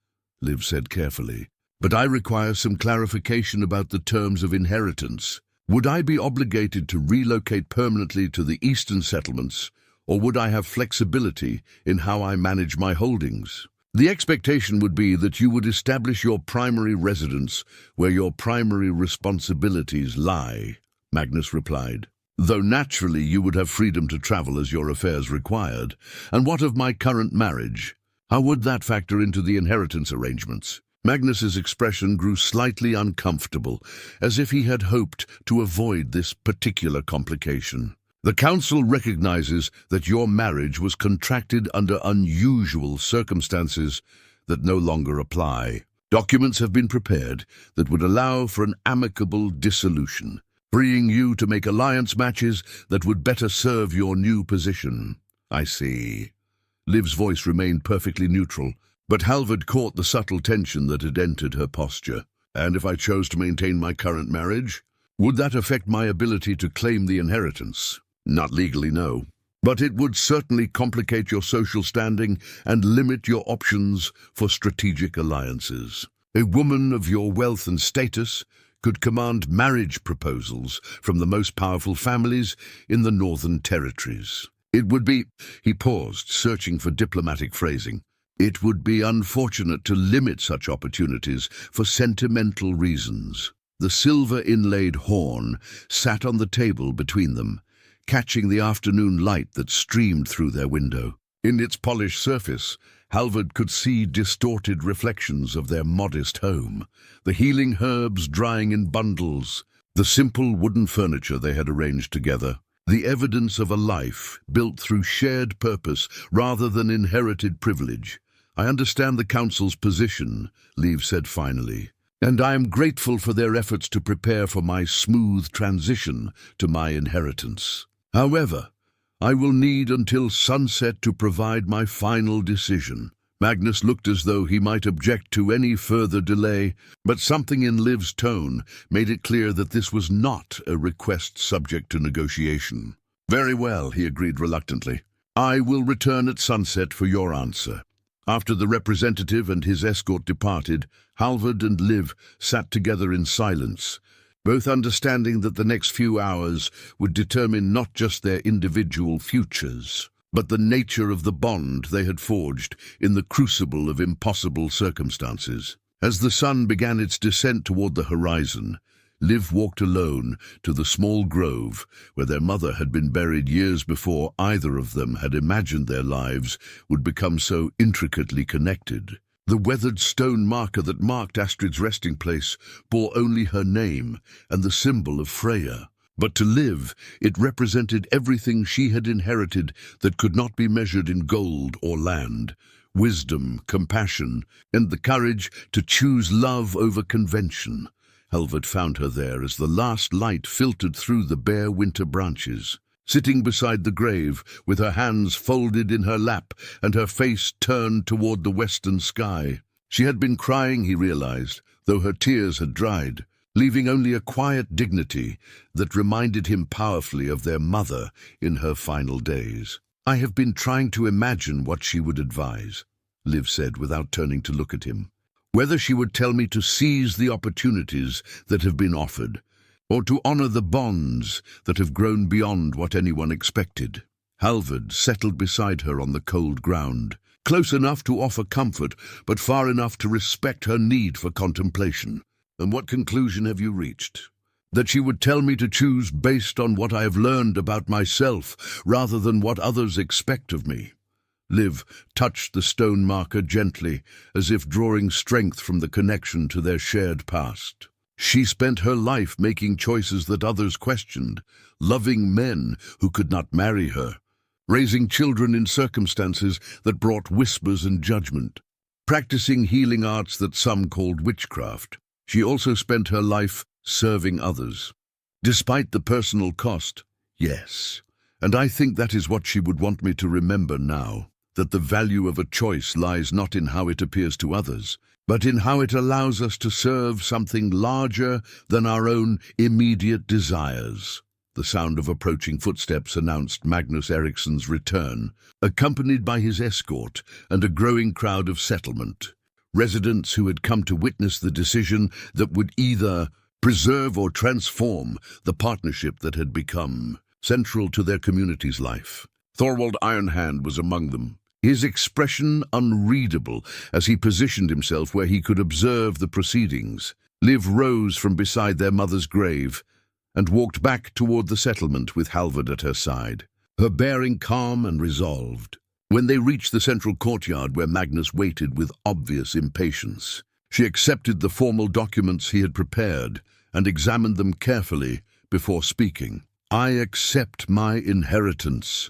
Liv said carefully, but I require some clarification about the terms of inheritance. Would I be obligated to relocate permanently to the eastern settlements, or would I have flexibility in how I manage my holdings? The expectation would be that you would establish your primary residence where your primary responsibilities lie, Magnus replied, though naturally you would have freedom to travel as your affairs required. And what of my current marriage? How would that factor into the inheritance arrangements? Magnus's expression grew slightly uncomfortable, as if he had hoped to avoid this particular complication. The council recognizes that your marriage was contracted under unusual circumstances that no longer apply. Documents have been prepared that would allow for an amicable dissolution, freeing you to make alliance matches that would better serve your new position. I see. Liv's voice remained perfectly neutral, but Halvard caught the subtle tension that had entered her posture. And if I chose to maintain my current marriage, would that affect my ability to claim the inheritance? Not legally, no. But it would certainly complicate your social standing and limit your options for strategic alliances. A woman of your wealth and status could command marriage proposals from the most powerful families in the Northern Territories. It would be, he paused, searching for diplomatic phrasing. It would be unfortunate to limit such opportunities for sentimental reasons. The silver-inlaid horn sat on the table between them, catching the afternoon light that streamed through their window. In its polished surface, Halvard could see distorted reflections of their modest home, the healing herbs drying in bundles, the simple wooden furniture they had arranged together, the evidence of a life built through shared purpose rather than inherited privilege. I understand the council's position, Liv said finally, and I am grateful for their efforts to prepare for my smooth transition to my inheritance. However, I will need until sunset to provide my final decision. Magnus looked as though he might object to any further delay, but something in Liv's tone made it clear that this was not a request subject to negotiation. Very well, he agreed reluctantly. I will return at sunset for your answer. After the representative and his escort departed, Halvard and Liv sat together in silence, both understanding that the next few hours would determine not just their individual futures, but the nature of the bond they had forged in the crucible of impossible circumstances. As the sun began its descent toward the horizon, Liv walked alone to the small grove where their mother had been buried years before either of them had imagined their lives would become so intricately connected. The weathered stone marker that marked Astrid's resting place bore only her name and the symbol of Freya, But to Liv, it represented everything she had inherited that could not be measured in gold or land: wisdom, compassion, and the courage to choose love over convention. Halvard found her there as the last light filtered through the bare winter branches. Sitting beside the grave, with her hands folded in her lap and her face turned toward the western sky. She had been crying, he realized, though her tears had dried, leaving only a quiet dignity that reminded him powerfully of their mother in her final days. "I have been trying to imagine what she would advise," Liv said without turning to look at him. "Whether she would tell me to seize the opportunities that have been offered, or to honor the bonds that have grown beyond what anyone expected." Halvard settled beside her on the cold ground, close enough to offer comfort, but far enough to respect her need for contemplation. "And what conclusion have you reached?" "That she would tell me to choose based on what I have learned about myself, rather than what others expect of me." Liv touched the stone marker gently, as if drawing strength from the connection to their shared past. She spent her life making choices that others questioned, loving men who could not marry her, raising children in circumstances that brought whispers and judgment, practicing healing arts that some called witchcraft. She also spent her life serving others. Despite the personal cost, yes. And I think that is what she would want me to remember now, that the value of a choice lies not in how it appears to others, but in how it allows us to serve something larger than our own immediate desires. The sound of approaching footsteps announced Magnus Eriksson's return, accompanied by his escort and a growing crowd of settlement. Residents who had come to witness the decision that would either preserve or transform the partnership that had become central to their community's life. Thorwald Ironhand was among them, his expression unreadable as he positioned himself where he could observe the proceedings. Liv rose from beside their mother's grave and walked back toward the settlement with Halvard at her side, her bearing calm and resolved. When they reached the central courtyard where Magnus waited with obvious impatience, she accepted the formal documents he had prepared and examined them carefully before speaking. "I accept my inheritance,"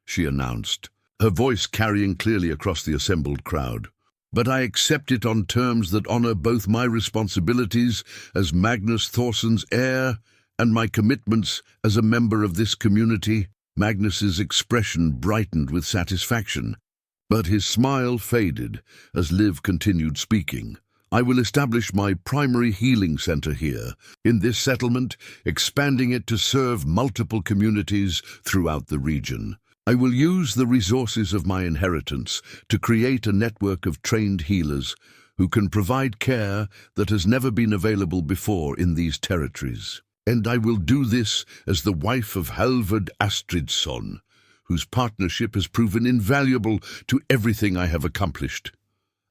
she announced, her voice carrying clearly across the assembled crowd. "But I accept it on terms that honor both my responsibilities as Magnus Thorson's heir and my commitments as a member of this community." Magnus's expression brightened with satisfaction, but his smile faded as Liv continued speaking. "I will establish my primary healing center here, in this settlement, expanding it to serve multiple communities throughout the region. I will use the resources of my inheritance to create a network of trained healers who can provide care that has never been available before in these territories. And I will do this as the wife of Halvard Astridsson, whose partnership has proven invaluable to everything I have accomplished."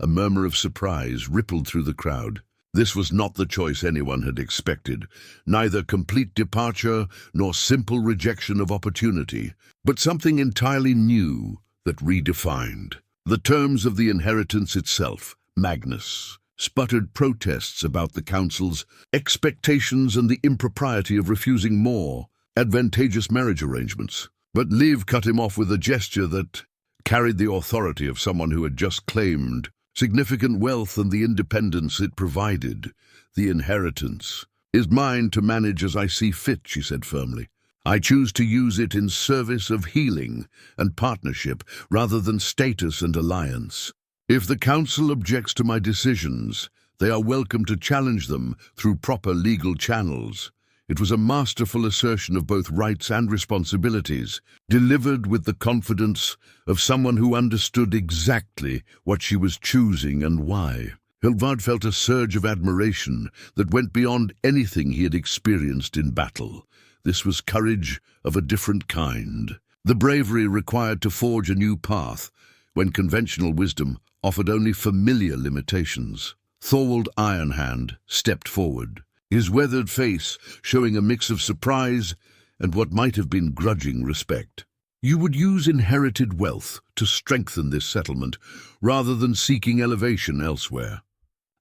A murmur of surprise rippled through the crowd. This was not the choice anyone had expected, neither complete departure nor simple rejection of opportunity, but something entirely new that redefined the terms of the inheritance itself. Magnus sputtered protests about the council's expectations and the impropriety of refusing more advantageous marriage arrangements. But Liv cut him off with a gesture that carried the authority of someone who had just claimed significant wealth and the independence it provided. "The inheritance is mine to manage as I see fit," she said firmly. "I choose to use it in service of healing and partnership rather than status and alliance. If the council objects to my decisions, they are welcome to challenge them through proper legal channels." It was a masterful assertion of both rights and responsibilities, delivered with the confidence of someone who understood exactly what she was choosing and why. Halvard felt a surge of admiration that went beyond anything he had experienced in battle. This was courage of a different kind, the bravery required to forge a new path when conventional wisdom offered only familiar limitations. Thorwald Ironhand stepped forward, his weathered face showing a mix of surprise and what might have been grudging respect. "You would use inherited wealth to strengthen this settlement, rather than seeking elevation elsewhere."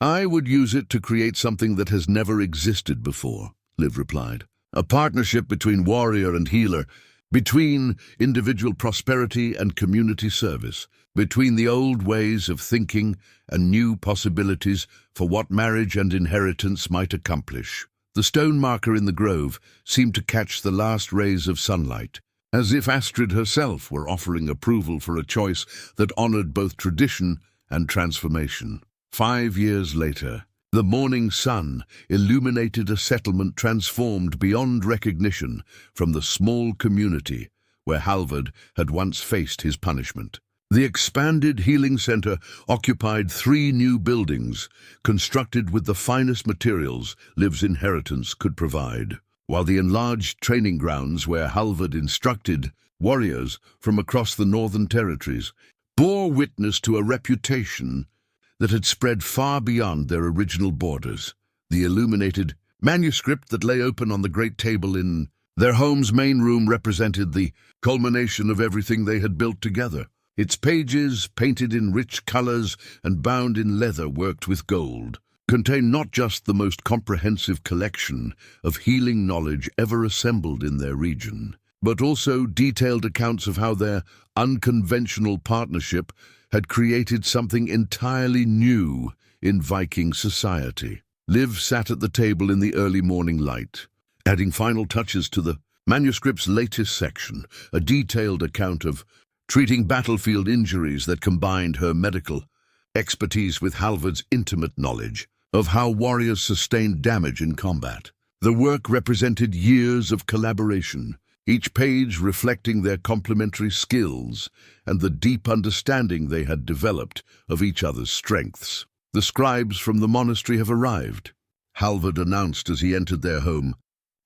"I would use it to create something that has never existed before," Liv replied. a partnership between warrior and healer, between individual prosperity and community service, between the old ways of thinking and new possibilities for what marriage and inheritance might accomplish. The stone marker in the grove seemed to catch the last rays of sunlight, as if Astrid herself were offering approval for a choice that honored both tradition and transformation. 5 years later, the morning sun illuminated a settlement transformed beyond recognition from the small community where Halvard had once faced his punishment. The expanded healing center occupied 3 new buildings, constructed with the finest materials Liv's inheritance could provide, while the enlarged training grounds where Halvard instructed warriors from across the northern territories bore witness to a reputation that had spread far beyond their original borders. The illuminated manuscript that lay open on the great table in their home's main room represented the culmination of everything they had built together. Its pages, painted in rich colors and bound in leather worked with gold, contained not just the most comprehensive collection of healing knowledge ever assembled in their region, but also detailed accounts of how their unconventional partnership had created something entirely new in Viking society. Liv sat at the table in the early morning light, adding final touches to the manuscript's latest section, a detailed account of treating battlefield injuries that combined her medical expertise with Halvard's intimate knowledge of how warriors sustained damage in combat. The work represented years of collaboration, each page reflecting their complementary skills and the deep understanding they had developed of each other's strengths. "The scribes from the monastery have arrived," Halvard announced as he entered their home,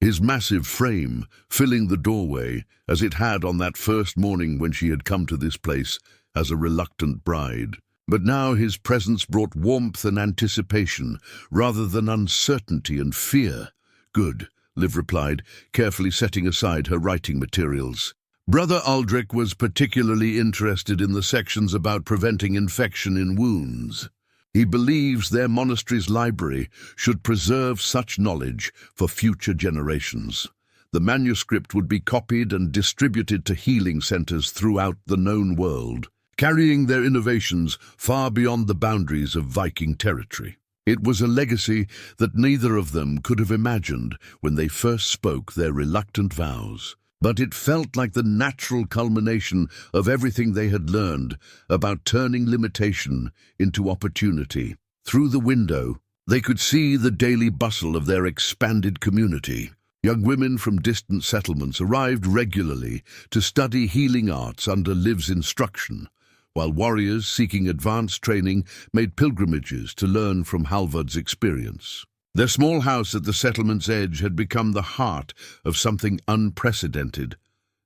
his massive frame filling the doorway as it had on that first morning when she had come to this place as a reluctant bride. But now his presence brought warmth and anticipation rather than uncertainty and fear. "Good," Liv replied, carefully setting aside her writing materials. Brother Aldrich was particularly interested in the sections about preventing infection in wounds. He believes their monastery's library should preserve such knowledge for future generations. The manuscript would be copied and distributed to healing centers throughout the known world, carrying their innovations far beyond the boundaries of Viking territory. It was a legacy that neither of them could have imagined when they first spoke their reluctant vows. But it felt like the natural culmination of everything they had learned about turning limitation into opportunity. Through the window, they could see the daily bustle of their expanded community. Young women from distant settlements arrived regularly to study healing arts under Liv's instruction, while warriors seeking advanced training made pilgrimages to learn from Halvard's experience. Their small house at the settlement's edge had become the heart of something unprecedented,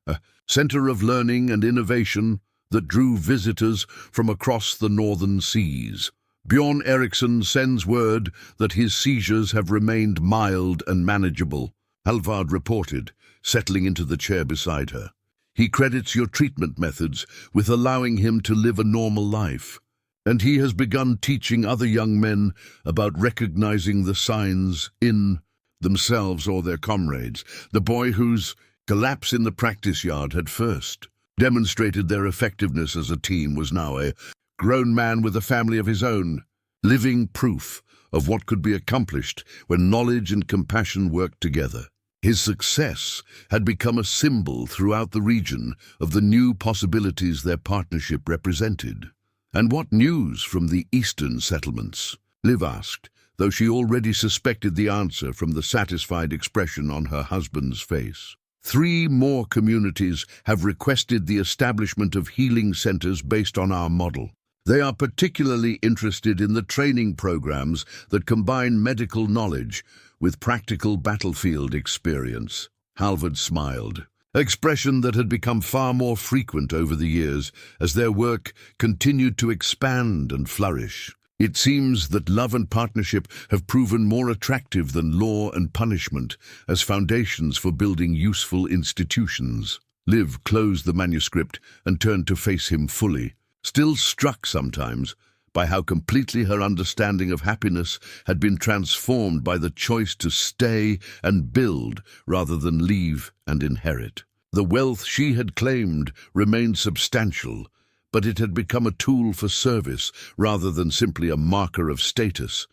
a center of learning and innovation that drew visitors from across the northern seas. Bjorn Eriksson sends word that his seizures have remained mild and manageable, Halvard reported, settling into the chair beside her. He credits your treatment methods with allowing him to live a normal life, and he has begun teaching other young men about recognizing the signs in themselves or their comrades. The boy whose collapse in the practice yard had first demonstrated their effectiveness as a team was now a grown man with a family of his own, living proof of what could be accomplished when knowledge and compassion worked together. His success had become a symbol throughout the region of the new possibilities their partnership represented. "And what news from the eastern settlements?" Liv asked, though she already suspected the answer from the satisfied expression on her husband's face. 3 more communities have requested the establishment of healing centers based on our model. They are particularly interested in the training programs that combine medical knowledge with practical battlefield experience. Halvard smiled, an expression that had become far more frequent over the years as their work continued to expand and flourish. It seems that love and partnership have proven more attractive than law and punishment as foundations for building useful institutions. Liv closed the manuscript and turned to face him fully, still struck sometimes by how completely her understanding of happiness had been transformed by the choice to stay and build rather than leave and inherit. The wealth she had claimed remained substantial, but it had become a tool for service rather than simply a marker of status.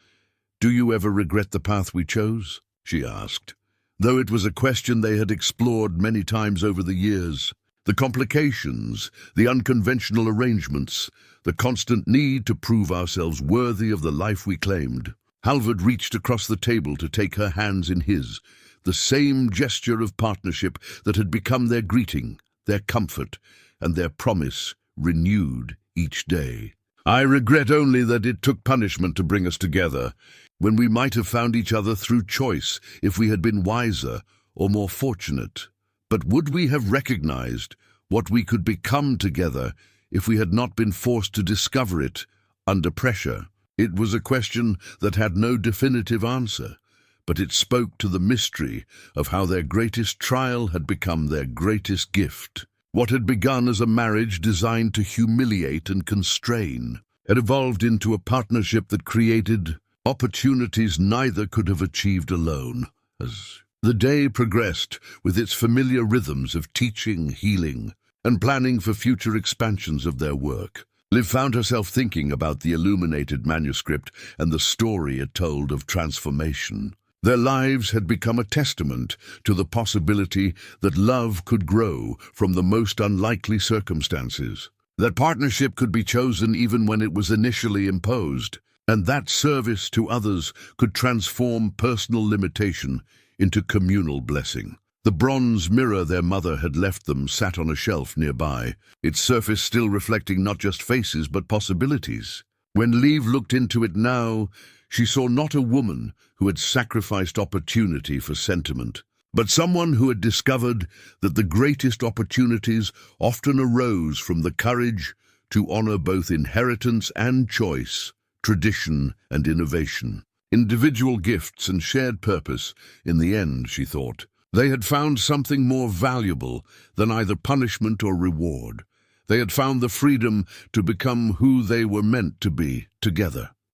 "Do you ever regret the path we chose?" she asked, though it was a question they had explored many times over the years. The complications, the unconventional arrangements, the constant need to prove ourselves worthy of the life we claimed. Halvard reached across the table to take her hands in his, the same gesture of partnership that had become their greeting, their comfort, and their promise renewed each day. "I regret only that it took punishment to bring us together, when we might have found each other through choice if we had been wiser or more fortunate. But would we have recognized what we could become together if we had not been forced to discover it under pressure?" It was a question that had no definitive answer, but it spoke to the mystery of how their greatest trial had become their greatest gift. What had begun as a marriage designed to humiliate and constrain had evolved into a partnership that created opportunities neither could have achieved alone. As the day progressed, with its familiar rhythms of teaching, healing, and planning for future expansions of their work, Liv found herself thinking about the illuminated manuscript and the story it told of transformation. Their lives had become a testament to the possibility that love could grow from the most unlikely circumstances, that partnership could be chosen even when it was initially imposed, and that service to others could transform personal limitation into communal blessing. The bronze mirror their mother had left them sat on a shelf nearby, its surface still reflecting not just faces but possibilities. When Liv looked into it now, she saw not a woman who had sacrificed opportunity for sentiment, but someone who had discovered that the greatest opportunities often arose from the courage to honor both inheritance and choice, tradition and innovation. Individual gifts and shared purpose, in the end, she thought. They had found something more valuable than either punishment or reward. They had found the freedom to become who they were meant to be together.